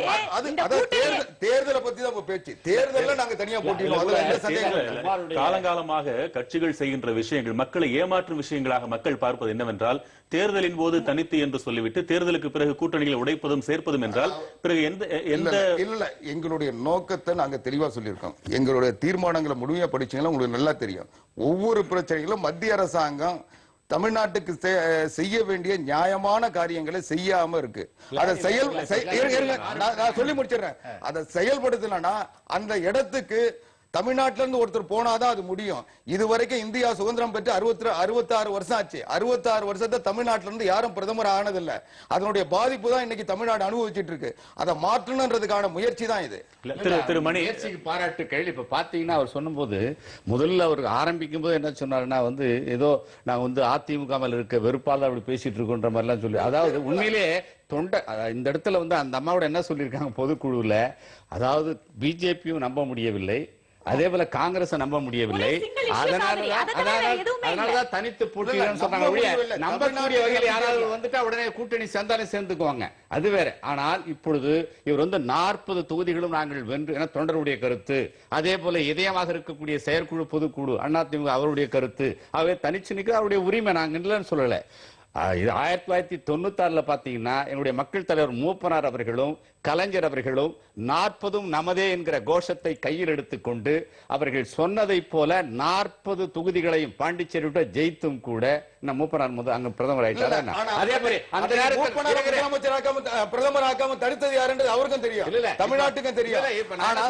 தேர்தலை பத்தி தான் பேச்சு. தேர்தல்ல நாங்க தனியா போட்டிடுவோம். காலங்காலமாக கட்சிகள் செய்கின்ற விஷயங்கள் மக்களை ஏமாற்றும் விஷயங்களாக மக்கள் பார்ப்பது என்னவென்றால், தேர்தலின் போது தனித்து என்று சொல்லிவிட்டு தேர்தலுக்கு பிறகு கூட்டணிகளை உடைப்பதும் சேர்ப்பதும் என்றால் பிறகு எந்த இல்ல. எங்களுடைய நோக்கத்தை நாங்க தெளிவா சொல்லியிருக்கோம். எங்களுடைய தீர்மானங்களை முழுமையா படிச்சீங்கன்னா உங்களுக்கு நல்லா தெரியும். ஒவ்வொரு பிரச்சனைகளும் மத்திய அரசாங்கம் தமிழ்நாட்டுக்கு செய்ய வேண்டிய நியாயமான காரியங்களை செய்யாம இருக்கு. அதை நான் சொல்லி முடிச்சிடறேன். அதை செயல்படுத்தலன்னா அந்த இடத்துக்கு தமிழ்நாட்டில இருந்து ஒருத்தர் போனாதான் அது முடியும். இதுவரைக்கும் இந்தியா சுதந்திரம் பெற்று 66 வருஷம் ஆச்சு. 66 வருஷத்தை தமிழ்நாட்டில இருந்து யாரும் பிரதமர் ஆனதில்லை. அதனுடைய பாதிப்பு தான் இன்னைக்கு தமிழ்நாடு அனுபவிச்சுட்டு இருக்கு. அதை மாற்றணுன்றதுக்கான முயற்சி தான் இது. முயற்சிக்கு பாராட்டுக்கள். இப்ப பாத்தீங்கன்னா அவர் சொன்னபோது முதல்ல அவர் ஆரம்பிக்கும் போது என்ன சொன்னாருன்னா ஏதோ நாங்க அதிமுக மேல இருக்க வெறுப்பால அப்படி பேசிட்டு இருக்கோன்ற மாதிரி எல்லாம் சொல்லி, அதாவது உண்மையிலே இந்த இடத்துல அந்த அம்மாவோட என்ன சொல்லியிருக்காங்க பொதுக்குழுல, அதாவது பிஜேபியும் நம்ப முடியவில்லை, அதே போல காங்கிரஸ் நம்ப முடியவில்லை, அதனாலதான் தனித்து போட்டியிடன்னு சொன்னாங்க. நம்பக்கூடிய வகையில் யாராவது வந்துட்டா உடனே கூட்டணி சேர்ந்தாலும் சேர்ந்துக்குவாங்க, அது வேற. ஆனால் இப்பொழுது இவர் 40 தொகுதிகளும் நாங்கள் வென்று என தொண்டருடைய கருத்து, அதே போல இதயமாக இருக்கக்கூடிய செயற்குழு பொதுக்குழு அதிமுக அவருடைய கருத்து, அவை தனிச்சு நிற்க அவருடைய உரிமை, நாங்க இல்லைன்னு சொல்லல. 1996 பாத்தீங்கன்னா எங்களுடைய மக்கள் தலைவர் மூப்பனார் அவர்களும் கலைஞர் அவர்களும் 40ம் நமதே என்கிற கோஷத்தை கையில் எடுத்துக்கொண்டு அவர்கள் சொன்னதை போல 40 தொகுதிகளையும் பாண்டிச்சேரி விட்டு ஜெயித்தும் கூட மூப்பனார் அங்க பிரதமர் ஆயிட்டார். அதே மாதிரி அந்த பிரதமர் ஆக்காம தடுத்தது யாருன்றது அவருக்கு தமிழ்நாட்டுக்கும் தெரியும், தமிழ்நாட்டுக்கும் தெரியும். ஆனா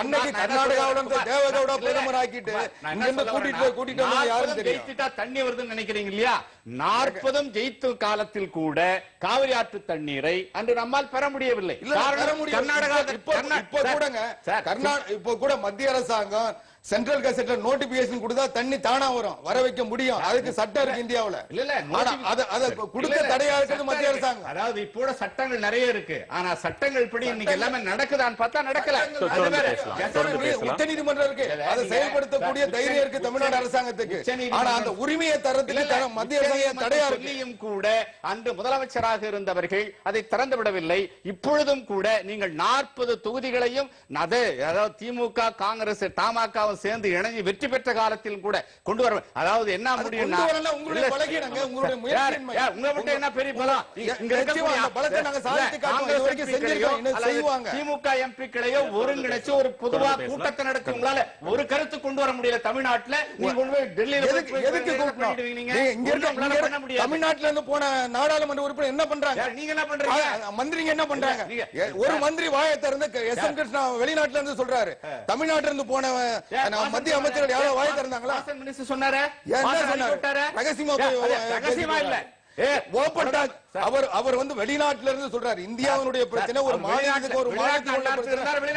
அன்னைக்கு கர்நாடகாவுல தேவகவுடா பிரதமர் ஆக்கிட்டு இங்கிருந்து கூட்டிட்டு வந்து யாரும் தெரியும். தண்ணி வருதுன்னு நினைக்கிறீங்க இல்லையா? 40 ஜெயித்து காலத்தில் கூட காவிரி ஆற்று தண்ணீரை அன்று நம்மால் பெற முடியவில்லை. கர்நாடகா இப்போ கூட மத்திய அரசாங்கம் சென்ட்ரல் கெசெட்ல நோட்டிபிகேஷன் கொடுத்தா தண்ணி தானா வரும், வர வைக்க முடியும். அதுக்கு சட்டம் இருக்கு இந்தியாவுல. அத கொடுக்க தடையா இருக்கிறது மத்திய அரசாங்கம். அதாவது இப்போ சட்டங்கள் நிறைய இருக்கு, ஆனா சட்டங்கள் படி இன்னைக்கு எல்லாமே நடக்குதான்னு பார்த்தா நடக்கல. உச்ச நீதிமன்றம் இருக்கு, அதை செயல்படுத்தக்கூடிய தைரியம் இருக்கு தமிழ்நாடு அரசாங்கத்துக்கு. ஆனா அந்த உரிமையை தரத்துக்கு மத்திய அரசாங்கம் தடையா சொல்லியும் கூட அன்று முதலமைச்சராக இருந்தவர்கள் அதை திறந்து விடவில்லை. இப்பொழுதும் கூட நீங்கள் 40 தொகுதிகளையும் அதாவது திமுக, காங்கிரஸ், தமாக சேர்ந்து இணைஞ்சு வெற்றி பெற்ற காலத்தில் கூட கொண்டு வர, அதாவது என்ன முடியும்? உங்களை மட்டும் என்ன பெரிய பலம்? திமுக எம்பிக்களையோ ஒருங்கிணைச்சு ஒரு பொதுவா கூட்டத்தை நடத்தி உங்களால ஒரு கருத்து கொண்டு வர முடியல தமிழ்நாட்டில். நீங்க கொண்டு போய் டெல்லியில தமிழ்நாட்டில இருந்து போன நாடாளுமன்ற உறுப்பினர் என்ன பண்றாங்க? நீங்க என்ன பண்றீங்க? மந்திரிங்க என்ன பண்றாங்க? ஒரு மந்திரி வாயை திறந்து எஸ்.எம். கிருஷ்ணா வெளிநாட்டுல இருந்து சொல்றாரு, தமிழ்நாட்டில இருந்து போன மத்திய அமைச்சர்கள் யாரோ வாய் திறந்தாங்களா? சொன்னாரு, ரகசியமா இல்ல, அவர் வந்து வெளிநாட்டுல இருந்து சொல்றாரு. இந்தியாவுடைய பிரச்சனை ஒரு மாநிலத்துக்கு ஒரு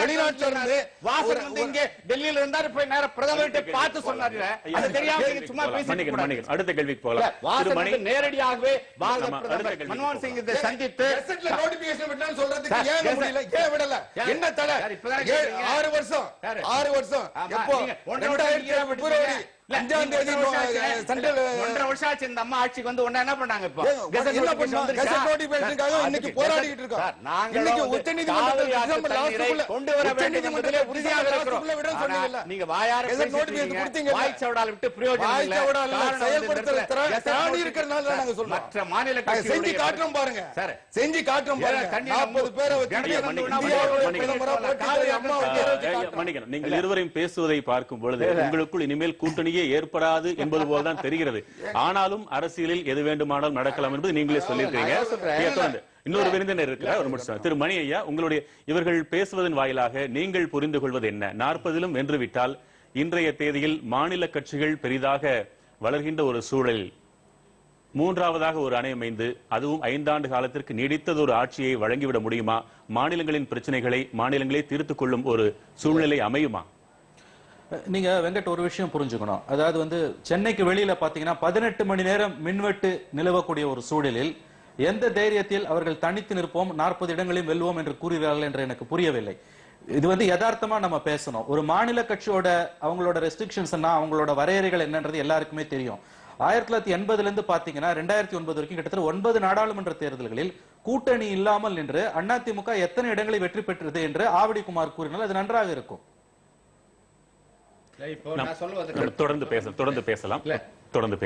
வெளிநாட்டுல இருந்து வாசர் வந்து இங்க டெல்லியில இருந்தாரு, போய் நேரா பிரதமர்கிட்ட பார்த்து சொன்னாரு. அது தெரியாம நீங்க சும்மா பேசிட்டு. அடுத்த கேள்விக்கு போகலாம். வாசர் நேரடியாகவே மன்மோகன் சிங் இதை சந்தித்து நோட்டிபிகேஷன் விட்டான்னு சொல்றதுக்கு ஏன் முடியல? ஏன் விடல? என்ன தடை? 6 வருஷம் எப்போ? 2000 5ஆம் தேதி சென்ட்ரல் 1.5 வருஷம் ஆச்சு இந்த அம்மா ஆட்சிக்கு வந்து ஒண்ணு என்ன பண்ணாங்க? இப்போ கெசட் நோட்டிபிகேஷனுக்காக இன்னைக்கு போராடிட்டு இருக்கோம். இன்னைக்கு உச்சநீதிமன்றத்தில் லாஸ்ட்ல கொண்டு வர வேண்டியதுல உறுதியாக இருக்கிறோம். நீங்க வாயார கெசட் நோட்டிபிகேஷன் கொடுத்தீங்க, வாய் சவடால விட்டு பிரயோஜனம் இல்ல. வாய் சவடால செயல்படுத்துற திராணி இருக்கறனால தான் நாங்க சொல்றோம். மற்ற மாநில செஞ்சு காட்றோம் பாருங்க, செஞ்சு காட்றோம் பாருங்க. 40 பேரை வச்சு மன்னிக்கணும், நீங்கள் இருவரையும் பேசுவதை பார்க்கும் பொழுது உங்களுக்குள் இனிமேல் கூட்டணியே ஏற்படாது என்பது போல்தான் தெரிகிறது. ஆனாலும் அரசியலில் எது வேண்டுமானாலும் நடக்கலாம் என்பது நீங்களே சொல்லியிருக்கீங்க. இன்னொரு விருந்தினர் இருக்கிறார், ஒரு நிமிஷம். திரு மணி ஐயா, உங்களுடைய இவர்கள் பேசுவதன் வாயிலாக நீங்கள் புரிந்து கொள்வது என்ன? 40லும் வென்றுவிட்டால் இன்றைய தேதியில் மாநில கட்சிகள் பெரிதாக வளர்கின்ற ஒரு சூழலில் மூன்றாவதாக ஒரு அணை அமைந்து அதுவும் 5 ஆண்டு காலத்திற்கு நீடித்தது ஒரு ஆட்சியை வழங்கிவிட முடியுமா? மாநிலங்களின் பிரச்சனைகளை மாநிலங்களே தீர்த்துக் கொள்ளும் ஒரு சூழ்நிலை அமையுமா? நீங்க வெங்கட் ஒரு விஷயம் புரிஞ்சுக்கணும். அதாவது வந்து சென்னைக்கு வெளியில பாத்தீங்கன்னா 18 மணி நேரம் மின்வெட்டு நிலவக்கூடிய ஒரு சூழலில் எந்த தைரியத்தில் அவர்கள் தனித்து நிற்போம் 40 இடங்களையும் வெல்வோம் என்று கூறுகிறார்கள் என்று எனக்கு புரியவில்லை. இது வந்து யதார்த்தமா நம்ம பேசணும். ஒரு மாநில கட்சியோட அவங்களோட ரெஸ்ட்ரிக்ஷன்ஸ் அவங்களோட வரையறைகள் என்னன்றது எல்லாருக்குமே தெரியும். 1980 இருந்து பாத்தீங்கன்னா 2009 வரைக்கும் கிட்டத்தட்ட 9 நாடாளுமன்ற தேர்தல்களில் கூட்டணி இல்லாமல் நின்று அதிமுக எத்தனை இடங்களை வெற்றி பெற்றது என்று ஆவடி குமார் கூறினால் அது நன்றாக இருக்கும். தொடர்ந்து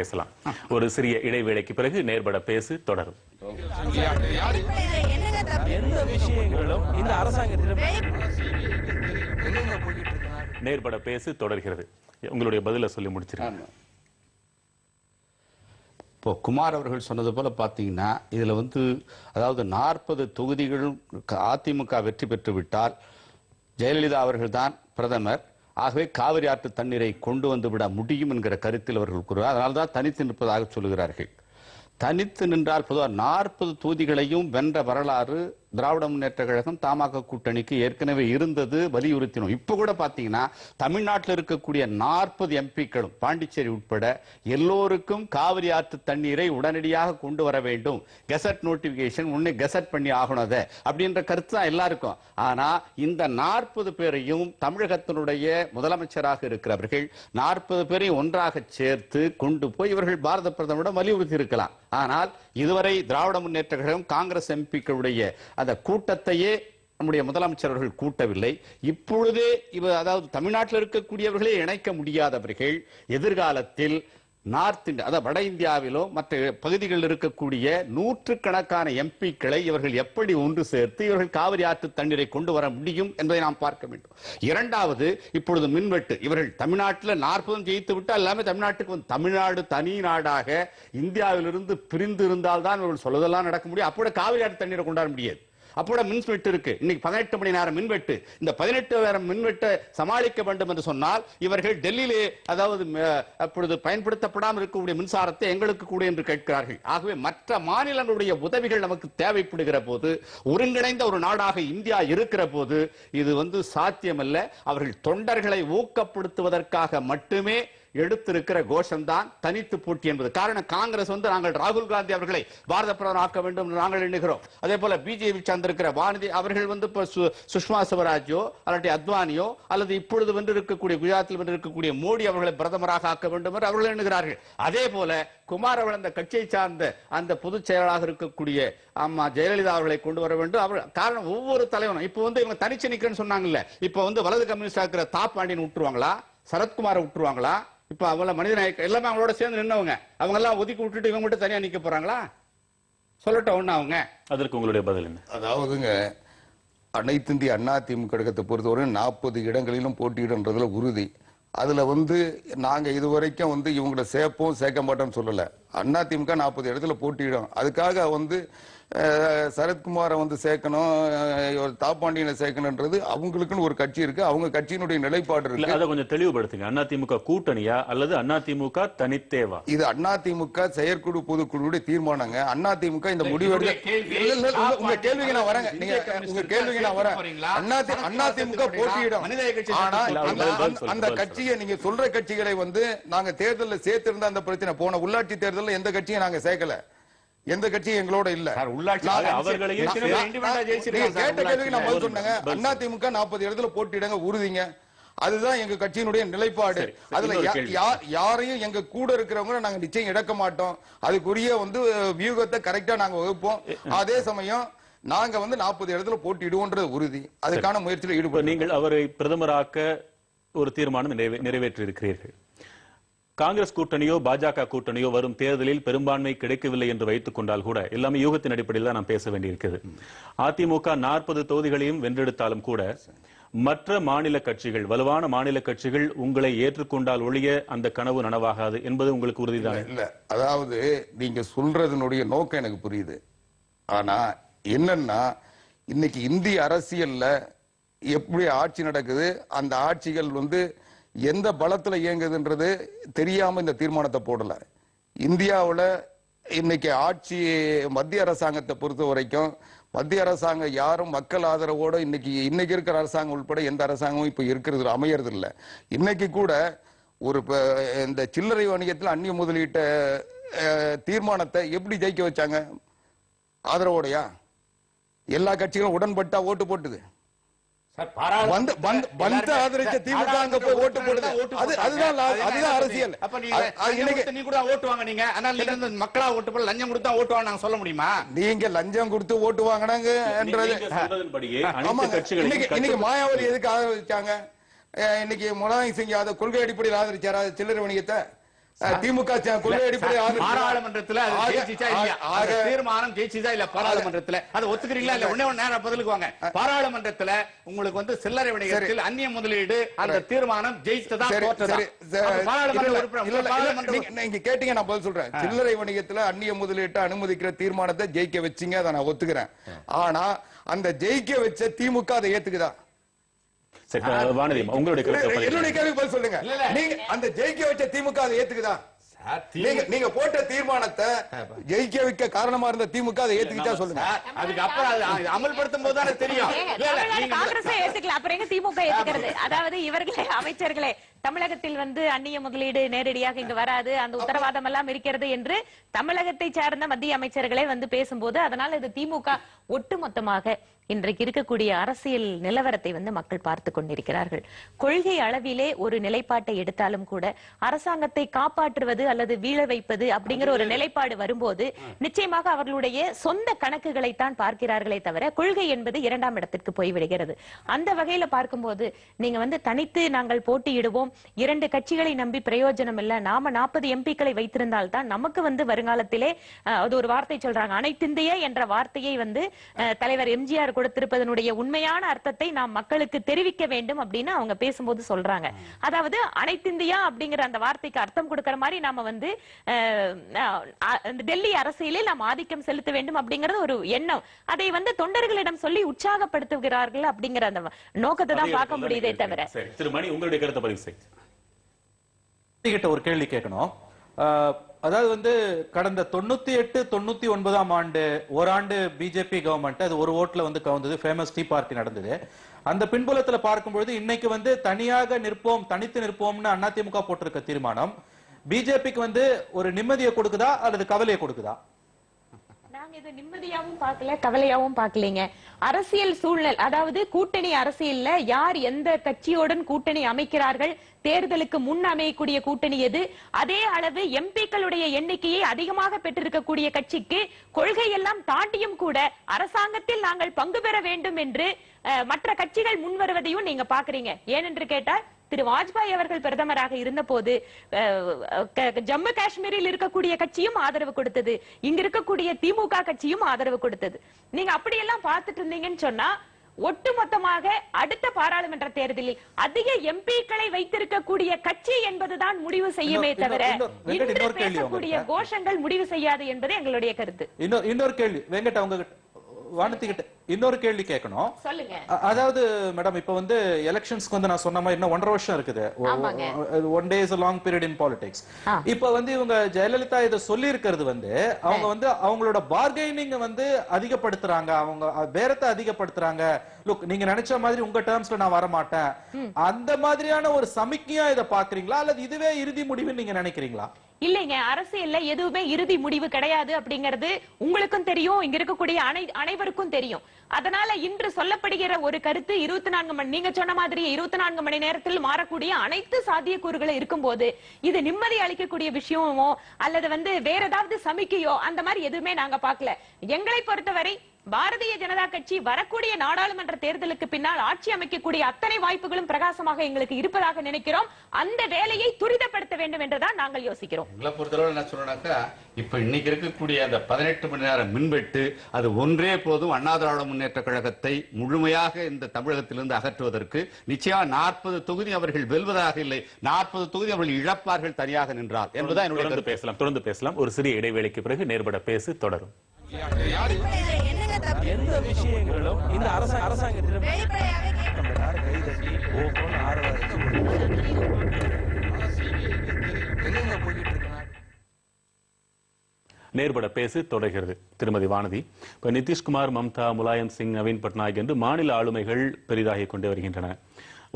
பேசலாம். ஒரு சிறிய இடைவேளைக்கு பிறகு நேர்பட பேசு தொடரும். எந்த விஷயங்களும் இந்த அரசாங்கத்திடம் நேர்பட பேசு தொடர்கிறது. உங்களுடைய பதில சொல்லி முடிச்சிருக்காங்க. இப்போ குமார் அவர்கள் சொன்னது போல பாத்தீங்கன்னா இதுல வந்து அதாவது 40 தொகுதிகளும் அதிமுக வெற்றி பெற்று விட்டால் ஜெயலலிதா அவர்கள் தான் பிரதமர், ஆகவே காவிரி ஆற்று தண்ணீரை கொண்டு வந்து விட முடியும் என்கிற கருத்தில் அவர்கள் கூறுவார். அதனால்தான் தனித்து நிற்பதாக சொல்லுகிறார்கள். தனித்து நின்றால் பொதுவாக 40 தொகுதிகளையும் வென்ற வரலாறு திராவிட முன்னேற்ற கழகம் தமாக கூட்டணிக்கு ஏற்கனவே இருந்தது, வலியுறுத்தினோம். இப்ப கூட பாத்தீங்கன்னா தமிழ்நாட்டில் இருக்கக்கூடிய 40 எம்பிக்களும் பாண்டிச்சேரி உட்பட எல்லோருக்கும் காவிரி ஆற்று தண்ணீரை உடனடியாக கொண்டு வர வேண்டும், கெசட் நோட்டிபிகேஷன் உன்னை கெசட் பண்ணி ஆகணும் அதை அப்படின்ற கருத்து தான் எல்லாருக்கும். ஆனா இந்த 40 பேரையும் தமிழகத்தினுடைய முதலமைச்சராக இருக்கிறவர்கள் 40 பேரையும் ஒன்றாக சேர்த்து கொண்டு போய் இவர்கள் பாரத பிரதமரிடம் வலியுறுத்தி இருக்கலாம். ஆனால் இதுவரை திராவிட முன்னேற்ற கழகம் காங்கிரஸ் எம்பிக்களுடைய அந்த கூட்டத்தையே நம்முடைய முதலமைச்சர் அவர்கள் கூட்டவில்லை. இப்பொழுதே அதாவது தமிழ்நாட்டில் இருக்கக்கூடியவர்களே இணைக்க முடியாதவர்கள் எதிர்காலத்தில் நார்த் இந்தியா அதாவது வட இந்தியாவிலோ மற்ற பகுதிகளில் இருக்கக்கூடிய நூற்றுக்கணக்கான எம்பிக்களை இவர்கள் எப்படி ஒன்று சேர்த்து இவர்கள் காவிரி ஆற்று தண்ணீரை கொண்டு வர முடியும் என்பதை நாம் பார்க்க வேண்டும். இரண்டாவது, இப்பொழுது மின்வெட்டு இவர்கள் தமிழ்நாட்டில் 40 ஜெயித்து விட்டால் எல்லாமே தமிழ்நாட்டுக்கு வந்து தமிழ்நாடு தனி நாடாக இந்தியாவிலிருந்து பிரிந்து இருந்தால் தான் இவர்கள் சொல்வதெல்லாம் நடக்க முடியும். அப்போ காவிரி ஆற்று தண்ணீரை கொண்டாட முடியாது. அப்போ மின்வெட்டு இருக்கு. இன்னைக்கு 18 மணி நேரம் மின்வெட்டு. இந்த 18 நேரம் மின்வெட்டை சமாளிக்க வேண்டும் என்று சொன்னால் இவர்கள் டெல்லியிலே அதாவது அப்பொழுது பயன்படுத்தப்படாமல் இருக்கக்கூடிய மின்சாரத்தை எங்களுக்கு கூட என்று கேட்கிறார்கள். ஆகவே மற்ற மாநிலங்களுடைய உதவிகள் நமக்கு தேவைப்படுகிற போது, ஒருங்கிணைந்த ஒரு நாடாக இந்தியா இருக்கிற போது இது சாத்தியமல்ல. அவர்கள் தொண்டர்களை ஊக்கப்படுத்துவதற்காக மட்டுமே எடுத்திருக்கிற கோஷம்தான் தனித்து போட்டி என்பது. காரணம், காங்கிரஸ் நாங்கள் ராகுல் காந்தி அவர்களை பாரத பிரதமர் ஆக்க வேண்டும் என்று நாங்கள் எண்ணுகிறோம். அதே போல பிஜேபி சார்ந்திருக்கிற வானதி அவர்கள் சுஷ்மா ஸ்வராஜோ அல்லது அத்வானியோ அல்லது இப்பொழுது இருக்கக்கூடிய குஜராத்தில் இருக்கக்கூடிய மோடி அவர்களை பிரதமராக ஆக்க வேண்டும் என்று அவர்கள் எண்ணுகிறார்கள். அதே போல குமார் அவர்கள் அந்த கட்சியை சார்ந்த அந்த பொதுச் செயலாளராக இருக்கக்கூடிய அம்மா ஜெயலலிதா அவர்களை கொண்டு வர வேண்டும். காரணம், ஒவ்வொரு தலைவனும் இப்ப இவங்க தனிச்சு நிக்கிறேன்னு சொன்னாங்கல்ல, இப்ப வலது கம்யூனிஸ்ட் இருக்கிற தாப்பாண்டியன் விட்டுருவாங்களா, சரத்குமாரை விட்டுருவாங்களா? இப்ப அவங்கள மனிதநாயக்க எல்லாமே அவங்களோட சேர்ந்து நின்னவங்க, அவங்க எல்லாம் ஒதுக்கி விட்டுட்டு இவங்க மட்டும் தனியா நிக்க போறாங்களா? சொல்லட்டும் ஒண்ணு அவங்க. அதற்கு உங்களுடைய பதில் என்ன? அதாவதுங்க, அனைத்து இந்திய அண்ணா திமுக கழகத்தை பொறுத்தவரை 40 இடங்களிலும் போட்டியிடுன்றதுல உறுதி. அதுல நாங்க இதுவரைக்கும் இவங்களை சேர்ப்போம் சேர்க்க மாட்டோம்னு சொல்லல. அண்ணா திமுக 40 இடத்துல போட்டியிடும். அதுக்காக சரத்குமாரை சேர்க்கணும், தாப்பாண்டியனை சேர்க்கணும்ன்றது அவங்களுக்குன்னு ஒரு கட்சி இருக்கு, அவங்க கட்சியினுடைய நிலைப்பாடு இருக்கு. அதை கொஞ்சம் தெளிவுபடுத்துங்க. அதிமுக கூட்டணியா அல்லது அதிமுக தனித்தேவா? இது அதிமுக செயற்குழு பொதுக்குழுடைய தீர்மானங்க. அதிமுக இந்த முடிவு உங்க கேள்விக்கு நான் வரேங்க, நீங்க உங்க கேள்விக்கு நான் வரேன். அதிமுக போட்டியிடும், ஆனா அந்த கட்சியை நீங்க சொல்ற கட்சிகளை நாங்க தேர்தலில் சேர்த்திருந்த அந்த பிரச்சனை, போன உள்ளாட்சி தேர்தலில் எந்த கட்சியை நாங்க சேர்க்கல, எந்த கட்சியும் எங்களோட இல்ல. அதிமுக 40 இடத்துல போட்டியிடங்க உறுதிங்க, அதுதான் எங்க கட்சியினுடைய நிலைப்பாடு. அதுல யாரையும் எங்க கூட இருக்கிறவங்க நாங்க நிச்சயம் இழக்க மாட்டோம். அதுக்குரிய வியூகத்தை கரெக்டா நாங்க வகுப்போம். அதே சமயம் நாங்க 40 இடத்துல போட்டியிடுவோன்றது உறுதி. அதுக்கான முயற்சியில் ஈடுபட்டு நீங்கள் அவரை பிரதமராக்க ஒரு தீர்மானம் நிறைவேற்றி இருக்கிறீர்கள். காங்கிரஸ் கூட்டணியோ பாஜக கூட்டணியோ வரும் தேர்தலில் பெரும்பான்மை கிடைக்கவில்லை என்று வைத்துக் கொண்டால் கூட, எல்லாமே யூகத்தின் அடிப்படையில் தான் நாம் பேச வேண்டியிருக்கிறது. அதிமுக 40 தொகுதிகளையும் வென்றெடுத்தாலும் கூட மற்ற மாநில கட்சிகள், வலுவான மாநில கட்சிகள் உங்களை ஏற்றுக்கொண்டால் ஒழிய அந்த கனவு நனவாகாது என்பது உங்களுக்கு உறுதிதான்? இல்ல, அதாவது நீங்க சொல்றதனுடைய நோக்கம் எனக்கு புரியுது. ஆனா என்னன்னா, இன்னைக்கு இந்திய அரசியல்ல எப்படி ஆட்சி நடக்குது, அந்த ஆட்சிகள் எந்த பலத்துல இயங்குதுன்றது தெரியாம இந்த தீர்மானத்தை போடல. இந்தியாவில் இன்னைக்கு ஆட்சி மத்திய அரசாங்கத்தை பொறுத்த வரைக்கும், மத்திய அரசாங்கம் யாரும் மக்கள் ஆதரவோட இன்னைக்கு இருக்கிற அரசாங்கம் உட்பட எந்த அரசாங்கமும் இப்ப இருக்கிறது அமையறது இல்லை. இன்னைக்கு கூட இந்த சில்லறை வணிகத்தில் அந்நிய முதலீட்ட தீர்மானத்தை எப்படி ஜெயிக்க வச்சாங்க? ஆதரவோடையா? எல்லா கட்சிகளும் உடன்பட்டா ஓட்டு போட்டுது. ஆதரிச்ச திமுக அங்க போய் ஓட்டு போடுது. அதுதான் அரசியல். நீ கூட ஓட்டுவாங்க, நீங்க மக்களா ஓட்டு போட லஞ்சம் கொடுத்தா ஓட்டுவாங்க நாங்க சொல்ல முடியுமா? நீங்க லஞ்சம் கொடுத்து ஓட்டு வாங்கினாங்க. இன்னைக்கு மாயாவதி எதுக்கு ஆதரிச்சாங்க? இன்னைக்கு முலாயம் சிங் யாதவ் கொள்கை அடிப்படையில் ஆதரிச்சாரா சில்லறை வணிகத்தை? திமுக கொள்கை அடிப்படையில் பாராளுமன்றத்தில் தீர்மானம் ஜெயிச்சுதா இல்ல? பாராளுமன்றத்தில் அதை ஒத்துக்கிறீங்களா இல்ல? ஒன்னே நேரம் பதிலுக்கு வாங்க. பாராளுமன்றத்தில் உங்களுக்கு சில்லறை வணிகத்தில் அந்நிய முதலீடு அந்த தீர்மானம் ஜெயிச்சதா தோற்றதா? நீங்க கேட்டீங்க, நான் பதில் சொல்றேன். சில்லறை வணிகத்தில் அந்நிய முதலீட்டை அனுமதிக்கிற தீர்மானத்தை ஜெயிக்க வச்சீங்க, அதை நான் ஒத்துக்கிறேன். ஆனா அந்த ஜெயிக்க வச்ச திமுக அதை ஏத்துக்குதா? உங்களுடைய கேள்வி பதில் சொல்லுங்க. நீங்க அந்த ஜெயிக்க வச்ச திமுக அதை ஏத்துக்குதா? நீங்க போட்ட தீர்மானத்தை ஜெயிக்க வைக்க காரணமா இருந்த திமுக அதை ஏத்துக்கிட்டா சொல்லுங்க. அதுக்கப்புறம் அமல்படுத்தும் போது தானே தெரியும். காங்கிரஸ் ஏத்துக்கல, அப்புறம் எங்க திமுக ஏத்துக்கிறது? அதாவது இவர்களே அமைச்சர்களே தமிழகத்தில் அந்நிய முதலீடு நேரடியாக இங்கு வராது, அந்த உத்தரவாதம் எல்லாம் இருக்கிறது என்று தமிழகத்தை சார்ந்த மத்திய அமைச்சர்களே பேசும்போது, அதனால இது திமுக ஒட்டுமொத்தமாக இன்றைக்கு இருக்கக்கூடிய அரசியல் நிலவரத்தை மக்கள் பார்த்து கொண்டிருக்கிறார்கள். கொள்கை அளவிலே ஒரு நிலைப்பாட்டை எடுத்தாலும் கூட அரசாங்கத்தை காப்பாற்றுவது அல்லது வீழ வைப்பது அப்படிங்கிற ஒரு நிலைப்பாடு வரும்போது நிச்சயமாக அவர்களுடைய சொந்த கணக்குகளைத்தான் பார்க்கிறார்களே தவிர கொள்கை என்பது 2ஆம் இடத்திற்கு போய்விடுகிறது. அந்த வகையில பார்க்கும்போது நீங்க தனித்து நாங்கள் போட்டியிடுவோம், 2 கட்சிகளை நம்பி பிரயோஜனம் இல்ல, நாம 40 எம்பிக்களை வைத்திருந்தால் தான் நமக்கு வருங்காலத்திலே அது ஒரு வார்த்தை சொல்றாங்க, அனைத்திந்திய என்ற வார்த்தையை தலைவர் எம்ஜிஆர் கொடுத்திருப்பதனுடைய உண்மையான அர்த்தத்தை நாம் மக்களுக்கு தெரிவிக்க வேண்டும் அப்படின்னு அவங்க பேசும்போது சொல்றாங்க. அதாவது அனைத்திந்தியா அப்படிங்கிற அந்த வார்த்தைக்கு அர்த்தம் கொடுக்கிற மாதிரி நாம வந்து டெல்லி அரசியலில் நாம் ஆதிக்கம் செலுத்த வேண்டும் அப்படிங்கறது ஒரு எண்ணம். அதை வந்து தொண்டர்களிடம் சொல்லி உற்சாகப்படுத்துகிறார்கள் அப்படிங்கிற அந்த நோக்கத்தை தான் பார்க்க முடியுதே தவிர. திரு மணி, உங்களுடைய கருத்தை பதிவு செய்ய ஒரு கேள்வி கேட்கணும். அதாவது வந்து கடந்த 98, 99ஆம் ஆண்டு ஓராண்டு பிஜேபி கவர்மெண்ட் அது ஒரு ஓட்ல வந்து கவுந்தது, ஃபேமஸ் டீ பார்ட்டி நடந்தது. அந்த பின்புலத்துல பார்க்கும்பொழுது இன்னைக்கு வந்து தனியாக நிற்போம், தனித்து நிற்போம்னு அதிமுக போட்டிருக்க தீர்மானம் பிஜேபிக்கு வந்து ஒரு நிம்மதியை கொடுக்குதா அல்லது கவலையை கொடுக்குதா? நாங்க இதை நிம்மதியாவும் பார்க்கல, கவலையாவும் பார்க்கலீங்க. அரசியல் சூழ்நிலை, அதாவது கூட்டணி அரசியல்ல யார் எந்த கட்சியுடன் கூட்டணி அமைக்கிறார்கள், தேர்தலுக்கு முன் அமையக்கூடிய கூட்டணி எது, அதே அளவு எம்பிக்களுடைய எண்ணிக்கையை அதிகமாக பெற்றிருக்கக்கூடிய கட்சிக்கு கொள்கை எல்லாம் தாண்டியும் கூட அரசாங்கத்தில் நாங்கள் பங்கு பெற வேண்டும் என்று மற்ற கட்சிகள் முன் வருவதையும் நீங்க பாக்குறீங்க. ஏனென்று கேட்டால் திரு வாஜ்பாய் அவர்கள் பிரதமராக இருந்த போது ஜம்மு காஷ்மீரில் இருக்கக்கூடிய கட்சியும் ஆதரவு கொடுத்தது, இங்க இருக்கக்கூடிய திமுக கட்சியும் ஆதரவு கொடுத்தது. நீங்க அப்படியெல்லாம் பார்த்துட்டு இருந்தீங்கன்னு சொன்னா ஒட்டுமொத்தமாக அடுத்த பாராளுமன்ற தேர்தலில் அதிக எம்பிக்களை வைத்திருக்கக்கூடிய கட்சி என்பதுதான் முடிவு செய்யுமே தவிர இன்று பேசக்கூடிய கோஷங்கள் முடிவு செய்யாது என்பது எங்களுடைய கருத்து. இன்னொரு கேள்வி வெங்கட், அவங்க வானத்திக்கிட்ட இன்னொரு கேள்வி கேட்கணும். சொல்லுங்க. அதாவது மேடம், இப்ப வந்து எலெக்ஷன்ஸ்க்கு வந்து நான் சொன்ன மாதிரி இன்னும் 1.5 வருஷம் இருக்குது. 1 day is a long period in politics. இப்ப வந்து இவங்க ஜெயலலிதா இதை சொல்லி இருக்கிறது வந்து அவங்க வந்து அவங்களோட பார்கெனிங் வந்து அதிகப்படுத்துறாங்க, அவங்க பேரத்தை அதிகப்படுத்துறாங்க. லுக், நீங்க நினைச்ச மாதிரி உங்க டேர்ம்ஸ்ல நான் வர மாட்டேன், அந்த மாதிரியான ஒரு சமிக்கையா இதை பாக்குறீங்களா அல்லது இதுவே இறுதி முடிவுன்னு நீங்க நினைக்கிறீங்களா? இல்லைங்க, அரசியல்ல எதுவுமே இறுதி முடிவு கிடையாது அப்படிங்கிறது உங்களுக்கும் தெரியும், இங்க இருக்கக்கூடிய அனைவருக்கும் தெரியும். அதனால இன்று சொல்லப்படுகிற ஒரு கருத்து 24 மணி, நீங்க சொன்ன மாதிரி 24 மணி நேரத்தில் மாறக்கூடிய அனைத்து சாத்தியக்கூறுகளும் இருக்கும் போது இது நிம்மதி அளிக்கக்கூடிய விஷயமோ அல்லது வந்து வேற ஏதாவது சமிக்கையோ அந்த மாதிரி எதுவுமே நாங்க பார்க்கல. எங்களை பொறுத்தவரை பாரதிய ஜனதா கட்சி வரக்கூடிய நாடாளுமன்ற தேர்தலுக்கு பின்னால் ஆட்சி அமைக்கக்கூடிய அத்தனை வாய்ப்புகளும் பிரகாசமாக எங்களுக்கு இருப்பதாக நினைக்கிறோம். அந்த வேலையை துரிதப்படுத்த வேண்டும் என்றுதான் நாங்கள் யோசிக்கிறோம். உங்களை பொறுத்தவரை என்ன சொல்றேன்னாக்கா, இப்ப இன்னைக்கு இருக்கக்கூடிய அந்த 18 மணி நேரம் மின்வெட்டு அது ஒன்றே போதும் அண்ணா திராவிட முன்னேற்ற கழகத்தை முழுமையாக இந்த தமிழகத்திலிருந்து அகற்றுவதற்கு. நிச்சயமா 40 தொகுதி அவர்கள் வெல்வதாக இல்லை, 40 தொகுதி அவர்கள் இழப்பார்கள் தனியாக நின்றார் என்பதுதான் என்னுடைய பேசலாம். தொடர்ந்து பேசலாம். ஒரு சிறிய இடைவேளைக்கு பிறகு நேர்பட பேசு தொடரும். எந்த விஷயங்களும் இந்த அரசாங்கத்திடம் நேர்பட பேசு தொடர்கிறது. திருமதி வானதி, இப்ப நிதிஷ்குமார், மம்தா, முலாயம் சிங், நவீன் பட்நாயக் என்று மாநில ஆளுமைகள் பெரிதாகிக் கொண்டே வருகின்றன.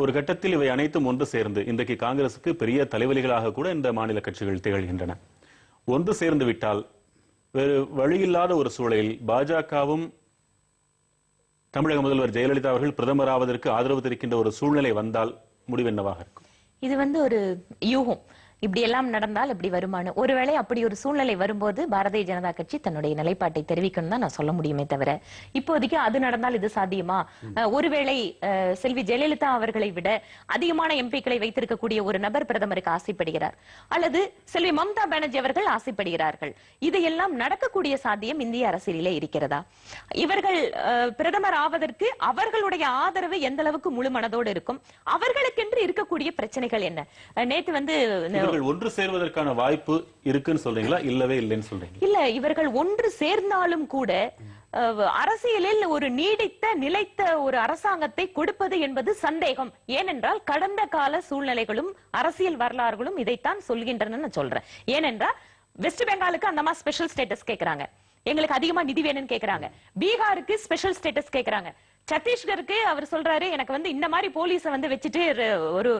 ஒரு கட்டத்தில் இவை அனைத்தும் ஒன்று சேர்ந்து இன்றைக்கு காங்கிரசுக்கு பெரிய தலைவலிகளாக கூட இந்த மாநில கட்சிகள் திகழ்கின்றன. ஒன்று சேர்ந்து விட்டால் வேறு வழியில்லாத ஒரு சூழலில் பாஜகவும் தமிழக முதல்வர் ஜெயலலிதா அவர்கள் பிரதமராவதற்கு ஆதரவு தெரிவிக்கின்ற ஒரு சூழ்நிலை வந்தால் முடிவு என்னவாக இருக்கும்? இது வந்து ஒரு யூகம். இப்படி எல்லாம் நடந்தால் இப்படி வருமானு, ஒருவேளை அப்படி ஒரு சூழ்நிலை வரும்போது பாரதிய ஜனதா கட்சி தன்னுடைய நிலைப்பாட்டை தெரிவிக்கணும் தான் நான் சொல்ல முடியுமே தவிர இப்போதைக்கு அது நடந்தால் இது சாத்தியமா? ஒருவேளை செல்வி ஜெயலலிதா அவர்களை விட அதிகமான எம்பிக்களை வைத்திருக்கக்கூடிய ஒரு நபர் பிரதமருக்கு ஆசைப்படுகிறார் அல்லது செல்வி மம்தா பானர்ஜி அவர்கள் ஆசைப்படுகிறார்கள், இதையெல்லாம் நடக்கக்கூடிய சாத்தியம் இந்திய அரசியலிலே இருக்கிறதா? இவர்கள் பிரதமர் ஆவதற்கு அவர்களுடைய ஆதரவு எந்த அளவுக்கு முழு மனதோடு இருக்கும்? அவர்களுக்கென்று இருக்கக்கூடிய பிரச்சனைகள் என்ன? நேத்து வந்து ஒன்று சேர்வதற்கான வாய்ப்பு இருக்குன்னு சொல்றீங்களா, இல்லவே இல்லைன்னு சொல்றீங்க? இல்ல, இவர்கள் ஒன்று சேர்ந்தாலும் கூட அரசியலில் ஒரு நீடித்த நிலைத்த ஒரு அரசாங்கத்தை கொடுப்பது என்பது சந்தேகம். ஏனென்றால் கடந்த கால சூழ்நிலைகளும் அரசியல் வரலாறுகளும் இதைத்தான் சொல்கின்றன சொல்றேன். ஏனென்றால் வெஸ்ட் பெங்காலுக்கு அந்த மாதிரி ஸ்பெஷல் ஸ்டேட்டஸ் கேக்குறாங்க, எங்களுக்கு அதிகமா நிதி வேணும்னு கேக்குறாங்க. பீகாருக்கு ஸ்பெஷல் ஸ்டேட்டஸ் கேக்குறாங்க. சத்தீஸ்கருக்கு அவர் சொல்றாரு, எனக்கு வந்து இந்த மாதிரி போலீஸை வந்து வச்சுட்டு ஒரு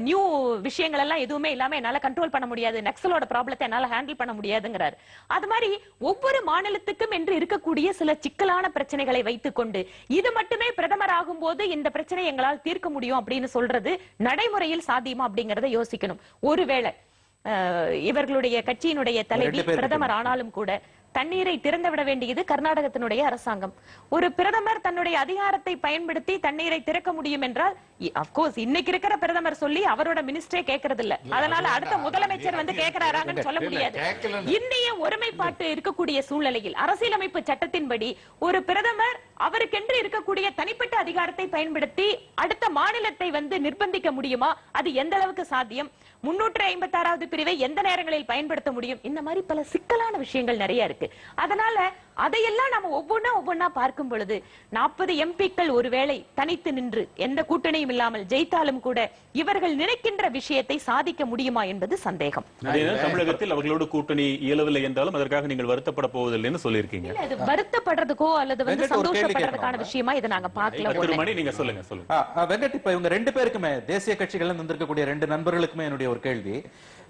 நியூ விஷயங்கள் எல்லாம் எதுவுமே இல்லாம என்னால கண்ட்ரோல் பண்ண முடியாது, நக்சலோட ப்ராப்ளத்தை என்னால ஹேண்டில் பண்ண முடியாதுங்கிறாரு. அது மாதிரி ஒவ்வொரு மாநிலத்துக்கும் என்று இருக்கக்கூடிய சில சிக்கலான பிரச்சனைகளை வைத்துக் கொண்டு இது மட்டுமே பிரதமர் ஆகும் போது இந்த பிரச்சனை எங்களால் தீர்க்க முடியும் அப்படின்னு சொல்றது நடைமுறையில் சாத்தியமா அப்படிங்கறத யோசிக்கணும். ஒருவேளை இவர்களுடைய கட்சியினுடைய தலைவி பிரதமர் ஆனாலும் கூட தண்ணீரை திறந்து விட வேண்டியது கர்நாடகத்தினுடைய அரசாங்கம். ஒரு பிரதமர் தன்னுடைய அதிகாரத்தை பயன்படுத்தி தண்ணீரை திறக்க முடியும் என்றால் அப்கோர்ஸ் இன்னைக்கு இருக்கிற பிரதமர் சொல்லி அவரோட மினிஸ்டரே கேட்கறது இல்ல, அதனால அடுத்த முதலமைச்சர் வந்து கேட்கிறாராங்கன்னு சொல்ல முடியாது. இந்திய ஒருமைப்பாட்டு இருக்கக்கூடிய சூழ்நிலையில் அரசியலமைப்பு சட்டத்தின்படி ஒரு பிரதமர் அவருக்கென்று இருக்கக்கூடிய தனிப்பட்ட அதிகாரத்தை பயன்படுத்தி அடுத்த மாநிலத்தை வந்து நிர்பந்திக்க முடியுமா? அது எந்த அளவுக்கு சாத்தியம்? 356வது பிரிவை எந்த நேரங்களில் பயன்படுத்த முடியும்? இந்த மாதிரி பல சிக்கலான விஷயங்கள் நிறைய இருக்கு. அதனால அதையெல்லாம் நம்ம ஒவ்வொன்னா பார்க்கும் பொழுது 40 எம்பிக்கள் ஒருவேளை தனித்து நின்று எந்த கூட்டணியும் இல்லாமல் ஜெயித்தாலும் கூட இவர்கள் நினைக்கின்ற விஷயத்தை சாதிக்க முடியுமா என்பது சந்தேகம். தமிழகத்தில் அவர்களோடு கூட்டணி இயலவில்லை என்றாலும் அதற்காக நீங்கள் வருத்தப்பட போவதில்லைன்னு சொல்லியிருக்கீங்க. இது வருத்தப்படுறதுக்கோ அல்லது வந்து சந்தோஷப்படுறதுக்கான விஷயமா இதை நாங்க பார்க்கல. நீங்க சொல்லுங்க. வெங்கட், இப்ப இவங்க 2 பேருக்குமே தேசிய கட்சிகள் வந்திருக்கக்கூடிய 2 நண்பர்களுக்குமே என்னுடைய ஒரு கேள்வி.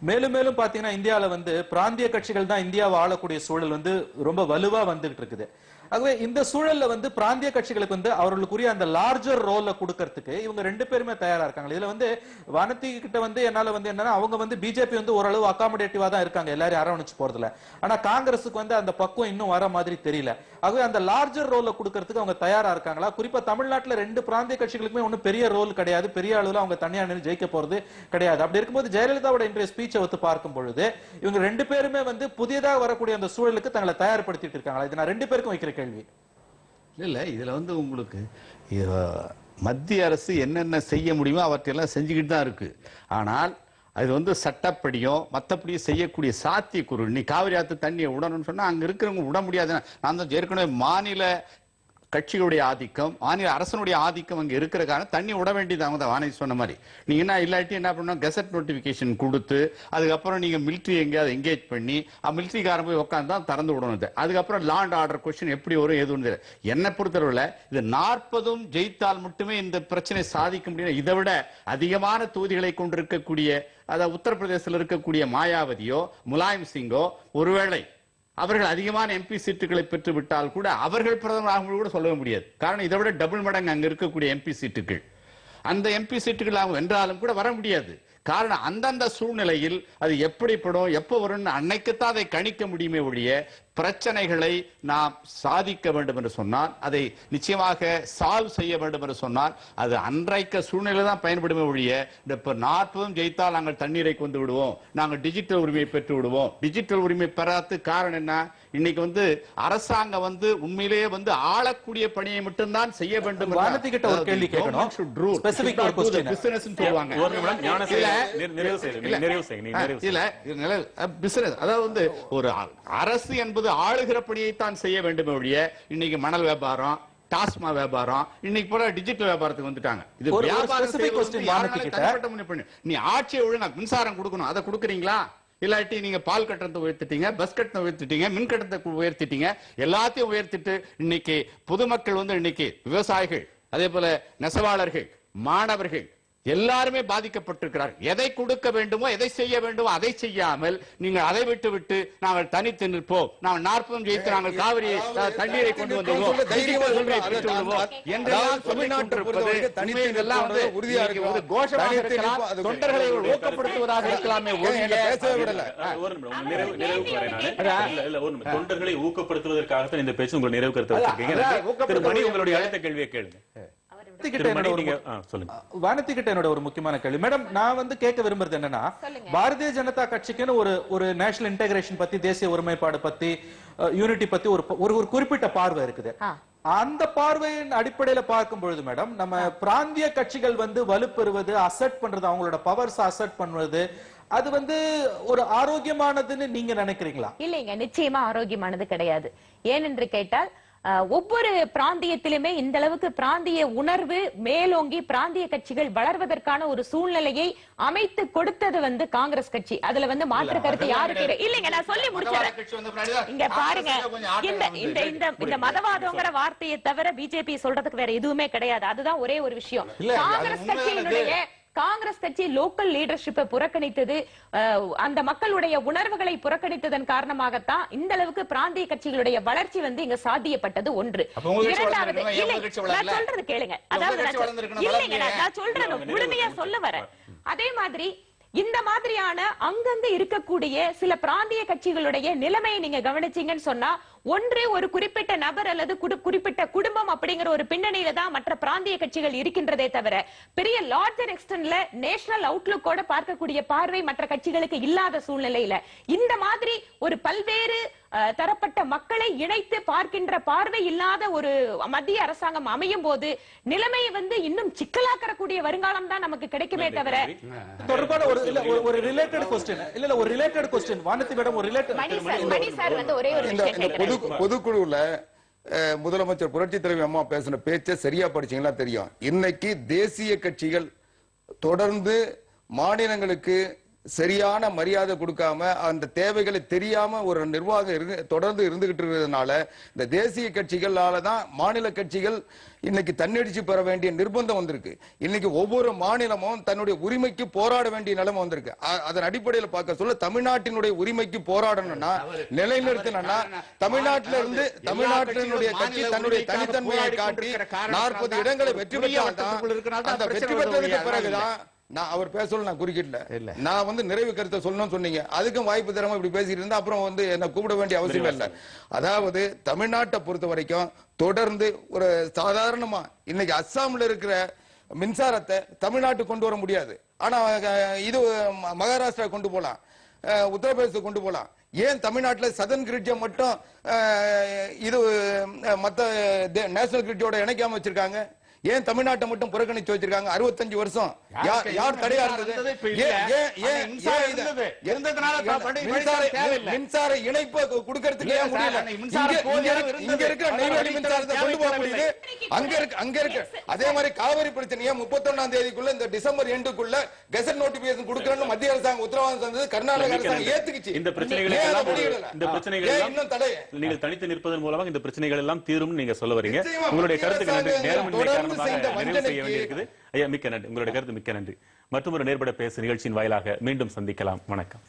மேலும் பாத்தீங்கன்னா இந்தியாவில வந்து பிராந்திய கட்சிகள் தான் இந்தியாவை ஆளக்கூடிய சூழல் வந்து ரொம்ப வலுவா வந்துகிட்டு இருக்குது. ஆகவே இந்த சூழல்ல வந்து பிராந்திய கட்சிகளுக்கு வந்து அவர்களுக்குரிய அந்த லார்ஜர் ரோல கொடுக்கறதுக்கு இவங்க 2 பேருமே தயாரா இருக்காங்க. இதுல வந்து வானதி கிட்ட வந்து என்னால வந்து என்னன்னா அவங்க வந்து பிஜேபி வந்து ஓரளவு அகாமடேட்டிவா தான் இருக்காங்க, எல்லாரும் அரவணைச்சு போறதுல. ஆனா காங்கிரஸுக்கு வந்து அந்த பக்குவம் இன்னும் வர மாதிரி தெரியல. ஆகவே அந்த லார்ஜர் ரோல கொடுக்கறதுக்கு அவங்க தயாரா இருக்காங்களா? குறிப்பா தமிழ்நாட்டுல 2 பிராந்திய கட்சிகளுக்குமே ஒன்னும் பெரிய ரோல் கிடையாது, பெரிய அளவுல அவங்க தனியா நின்று ஜெயிக்க போறது கிடையாது. அப்படி இருக்கும்போது ஜெயலலிதாவோட இன்றைய ஸ்பீச்சை ஒத்து பார்க்கும் பொழுது இவங்க 2 பேருமே வந்து புதியதாக வரக்கூடிய அந்த சூழலுக்கு தங்களை தயார்படுத்திட்டு இருக்காங்களா? இது நான் 2 பேருக்கும் வைக்கிற கேள்வி. இல்ல இதுல வந்து உங்களுக்கு மத்திய அரசு என்னென்ன செய்ய முடியுமோ அவற்றையெல்லாம் செஞ்சுக்கிட்டு தான் இருக்கு. ஆனால் அது வந்து சட்டப்படியும் மற்றபடியும் செய்யக்கூடிய சாத்தியக்கூறு. நீ காவிரி ஆத்து தண்ணியை விடணும்னு சொன்னா அங்க இருக்கிறவங்க விட முடியாது. நான் தான் ஏற்கனவே மாநில கட்சிகளுடைய ஆதிக்கம், மாநில அரசனுடைய ஆதிக்கம் அங்க இருக்கிற காரணம் தண்ணி விட வேண்டியது. அவங்க தான் வானதி சொன்ன மாதிரி நீங்க என்ன இல்லாட்டி என்ன பண்ணணும், கெசட் நோட்டிபிகேஷன் கொடுத்து அதுக்கப்புறம் நீங்க மிலிட்டரி எங்கேயாவது என்கேஜ் பண்ணி மிலிட்டரிக்காரன் போய் உட்காந்து தான் திறந்து விடணும். அதுக்கப்புறம் லா அண்ட் ஆர்டர் கொஸ்டின் எப்படி வரும் எது ஒன்று என்ன பொறுத்தளவுல இது 40 ஜெயித்தால் மட்டுமே இந்த பிரச்சனை சாதிக்க முடியும். இதை விட அதிகமான தொகுதிகளை கொண்டிருக்கக்கூடிய அதாவது உத்தரப்பிரதேசத்தில் இருக்கக்கூடிய மாயாவதியோ முலாயம் சிங்கோ ஒருவேளை அவர்கள் அதிகமான எம்பி சீட்டுகளை பெற்று விட்டால் கூட அவர்கள் பிரதமராக கூட சொல்ல முடியாது. காரணம் இதை விட டபுள் மடங்கு அங்க இருக்கக்கூடிய எம்பி சீட்டுகள். அந்த எம்பி சீட்டுகள் அவங்க வென்றாலும் கூட வர முடியாது. காரணம் அந்தந்த சூழ்நிலையில் அது எப்படிப்படும் எப்ப வரும் அன்னைக்குத்தான் அதை கணிக்க முடியுமே ஒழிய பிரச்சனைகளை நாம் சாதிக்க வேண்டும் என்று சொன்னால் அதை நிச்சயமாக சால்வ் செய்ய வேண்டும் என்று சொன்னால் அது அன்றைக்கு சூழ்நிலை தான் பயன்படுமே ஒழிய இப்ப 40 ஜெயித்தால் நாங்கள் தண்ணீரை கொண்டு விடுவோம், நாங்கள் டிஜிட்டல் உரிமையை பெற்று விடுவோம். டிஜிட்டல் உரிமை பெறாத காரணம் என்ன? இன்னைக்கு வந்து அரசாங்கம் வந்து உண்மையிலேயே வந்து ஆளக்கூடிய பணியை மட்டும்தான் செய்ய வேண்டும். வானதி கிட்ட ஒரு கேள்வி கேட்கணும். ஸ்பெசிபிக் ஒரு क्वेश्चन பிசினஸ் சொல்வாங்க. ஒரு நிமிடம் நிறைவு செய்யுங்க. பிசினஸ் அதாவது வந்து ஒரு அரசு என்பது ஆளுகிற பணியை தான் செய்ய வேண்டும் ஒழிய இன்னைக்கு மணல் வியாபாரம், டாஸ்மா வியாபாரம், இன்னைக்கு போல டிஜிட்டல் வியாபாரத்துக்கு வந்துட்டாங்க. இது நீ ஆட்சியை ஒழுங்கா மின்சாரம் கொடுக்கணும், அதை கொடுக்குறீங்களா? இல்லாட்டி நீங்க பால் கட்டணத்தை உயர்த்திட்டீங்க, பஸ் கட்டணத்தை உயர்த்திட்டீங்க, மின் கட்டணத்தை உயர்த்திட்டீங்க, எல்லாத்தையும் உயர்த்திட்டு இன்னைக்கு பொதுமக்கள் வந்து இன்னைக்கு விவசாயிகள், அதே போல நெசவாளர்கள், மாணவர்கள் எல்லாருமே பாதிக்கப்பட்டிருக்கிறார். எதை கொடுக்க வேண்டுமோ எதை செய்ய வேண்டுமோ அதை செய்யாமல் நீங்கள் அதை விட்டு விட்டு நாங்கள் தனித்து நிற்போம், நாங்கள் 40 ஜெயித்து நாங்கள் காவிரி தண்ணீரை கொண்டு வந்துள்ளோம் என்றெல்லாம் சொல்லிக் கொண்டிருப்பது இதெல்லாம் வந்து கோஷமாக இருக்கலாம், தொண்டர்களை ஊக்கப்படுத்துவதாக இருக்கலாமே. தொண்டர்களை ஊக்கப்படுத்துவதற்காகத்தான் இந்த பேச்சு உங்கள் நிறைவு கருத்து வச்சிருக்கீங்க. உங்களுடைய அடுத்த கேள்வியை கேளுங்க. வானதி கிட்ட என்னோட ஒரு முக்கியமான கேள்வி மேடம், நான் வந்து கேட்க விரும்புறது என்னன்னா, பாரதிய ஜனதா கட்சிக்குன்னு ஒரு நேஷனல் இன்டகிரேஷன் பத்தி, தேசிய ஒருமைப்பாடு பத்தி, யூனிட்டி பத்தி ஒரு குறிப்பிட்ட பார்வை இருக்குது. அந்த பார்வையின் அடிப்படையில பார்க்கும் பொழுது மேடம், நம்ம பிராந்திய கட்சிகள் வந்து வலுப்பெறுவது, அசெட் பண்றது, அவங்களோட பவர்ஸ் அசெட் பண்றது, அது வந்து ஒரு ஆரோக்கியமானதுன்னு நீங்க நினைக்கிறீங்களா? இல்லைங்க, நிச்சயமா ஆரோக்கியமானது கிடையாது. ஏனென்று கேட்டால் ஒவ்வொரு பிராந்தியத்திலுமே இந்த அளவுக்கு பிராந்திய உணர்வு மேலோங்கி பிராந்திய கட்சிகள் வளர்வதற்கான ஒரு சூழ்நிலையை அமைத்து கொடுத்தது வந்து காங்கிரஸ் கட்சி. அதுல வந்து மாற்று கருத்து யாருக்கு இல்லைங்க. நான் சொல்லி முடிச்சேன். இங்க பாருங்க, இந்த மதவாதங்கிற வார்த்தையை தவிர பிஜேபி சொல்றதுக்கு வேற எதுவுமே கிடையாது. அதுதான் ஒரே ஒரு விஷயம். காங்கிரஸ் கட்சி லோக்கல் லீடர்ஷிப்பை புறக்கணித்தது, அந்த மக்களுடைய உணர்வுகளை புறக்கணித்ததன் காரணமாகத்தான் இந்த அளவுக்கு பிராந்திய கட்சிகளுடைய வளர்ச்சி வந்து இங்க சாத்தியப்பட்டது. ஒன்று. இரண்டாவது, நான் சொல்றது கேளுங்க, அதாவது இல்லைங்க, நான் சொல்றது முழுமையா சொல்ல வரேன். அதே மாதிரி இந்த மாதிரியான அங்கங்க இருக்கக்கூடிய சில பிராந்திய கட்சிகளுடைய நிலைமையை நீங்க கவனிச்சீங்கன்னு சொன்னா ஒன்று ஒரு குறிப்பிட்ட நபர் அல்லது குறிப்பிட்ட குடும்பம் அப்படிங்கிற ஒரு பின்னணியில தான் மற்ற பிராந்திய கட்சிகள் இருக்கின்றதே தவிர பெரிய லார்ஜர் எக்ஸ்டென்ட்ல நேஷனல் அவுட்லுக்கோட பார்க்கக்கூடிய பார்வை மற்ற கட்சிகளுக்கு இல்லாத சூழ்நிலையில இந்த மாதிரி ஒரு பல்வேறு தரப்பட்ட மக்களை இணைத்து பார்க்கின்ற பார்வை இல்லாத ஒரு மத்திய அரசாங்கம் அமையும் போது நிலைமையை இன்னும் சிக்கலாக்கக்கூடிய வருங்காலம் தான் நமக்கு கிடைக்குமே தவிர தொடர்பான ஒரு ரிலேட்டட் क्वेश्चन இல்ல ஒரு ரிலேட்டட் क्वेश्चन வானதி மேடம் ஒரு ரிலேட்டட் மணி சார் ஒரே ஒரு விஷயம் பொதுக்குழுல முதலமைச்சர் புரட்சி தலைவி அம்மா பேசின பேச்சை சரியா படிச்சீங்களா தெரியும். இன்னைக்கு தேசிய கட்சிகள் தொடர்ந்து மாநிலங்களுக்கு சரியான மரியாதை கொடுக்காம அந்த தேவைகளை தெரியாம ஒரு நிர்வாகம் தொடர்ந்து இருந்துகிட்டு இருக்கிறதுனால இந்த தேசிய கட்சிகளால தான் மாநில கட்சிகள் இன்னைக்கு தன்னெடுச்சு பெற வேண்டிய நிர்பந்தம் வந்திருக்கு. இன்னைக்கு ஒவ்வொரு மாநிலமும் தன்னுடைய உரிமைக்கு போராட வேண்டிய நிலைமை வந்திருக்கு. அதன் அடிப்படையில் பார்க்க சொல்ல தமிழ்நாட்டினுடைய உரிமைக்கு போராடணும்னா நிலைநிறுத்தணும்னா தமிழ்நாட்டினுடைய கட்சி தன்னுடைய தனித்தன்மையை காட்டி 40 இடங்களை வெற்றி பெற்றால்தான் அந்த வெற்றி பெற்றதுக்கு பிறகுதான் அவர் பேசல நான் குறுக்கிடல. நான் நிறைவு கருத்தை சொல்லணும்னு சொன்னீங்க. அதுக்கும் வாய்ப்பு தராம இப்படி பேசிட்டு இருந்தா அப்புறம் என்ன கூப்பிட வேண்டிய அவசியம் இல்ல. அதாவது தமிழ்நாட்டை பொறுத்த வரைக்கும் தொடர்ந்து ஒரு சாதாரணமா இன்னைக்கு அஸ்ஸாம்ல இருக்கிற மின்சாரத்தை தமிழ்நாட்டுக்கு கொண்டு வர முடியாது. ஆனா இது மகாராஷ்டிரா கொண்டு போலாம், உத்தரப்பிரதேச கொண்டு போலாம். ஏன் தமிழ்நாட்டில் சதர்ன் கிரிட்ஜை மட்டும் இது மத்த நேஷனல் கிரிட்ஜோட இணைக்காம வச்சிருக்காங்க? ஏன் தமிழ்நாட்டை மட்டும் புறக்கணிச்சு வச்சிருக்காங்க? 65 வருஷம் யார் தடையா இருந்தது? மின்சார இணைப்பு கொடுக்கறதுக்கு ஏன் முடியல? இங்க இருக்கிற நெய்வேலி மின்சாரத்தை கொண்டு போக முடியுது, அங்க இருக்கு. அதே மாதிரி காவிரி பிரச்சனையை 31ஆம் தேதிக்குள்ள இந்த டிசம்பர் எண்டுக்குள்ள கெசட் நோட்டிபிகேஷன் கொடுக்கணும்னு மத்திய அரசாங்கம் உத்தரவாதம் தந்தது. கர்நாடக அரசாங்கம் ஏத்துக்குச்சு. இந்த பிரச்சனைகள் இன்னும் தடை நீங்கள் தனித்து நிற்பதன் மூலமாக இந்த பிரச்சனைகள் எல்லாம் தீரும் நீங்க சொல்ல வரீங்க. உங்களுடைய கருத்துக்கு நன்றி. நேரமின்மை காரணமாக நிறைவு செய்ய வேண்டியிருக்குது. ஐயா மிக்க நன்றி. உங்களுடைய கருத்து மிக்க நன்றி. மற்றும் ஒரு நேர்பட பேசு நிகழ்ச்சியின் வாயிலாக மீண்டும் சந்திக்கலாம். வணக்கம்.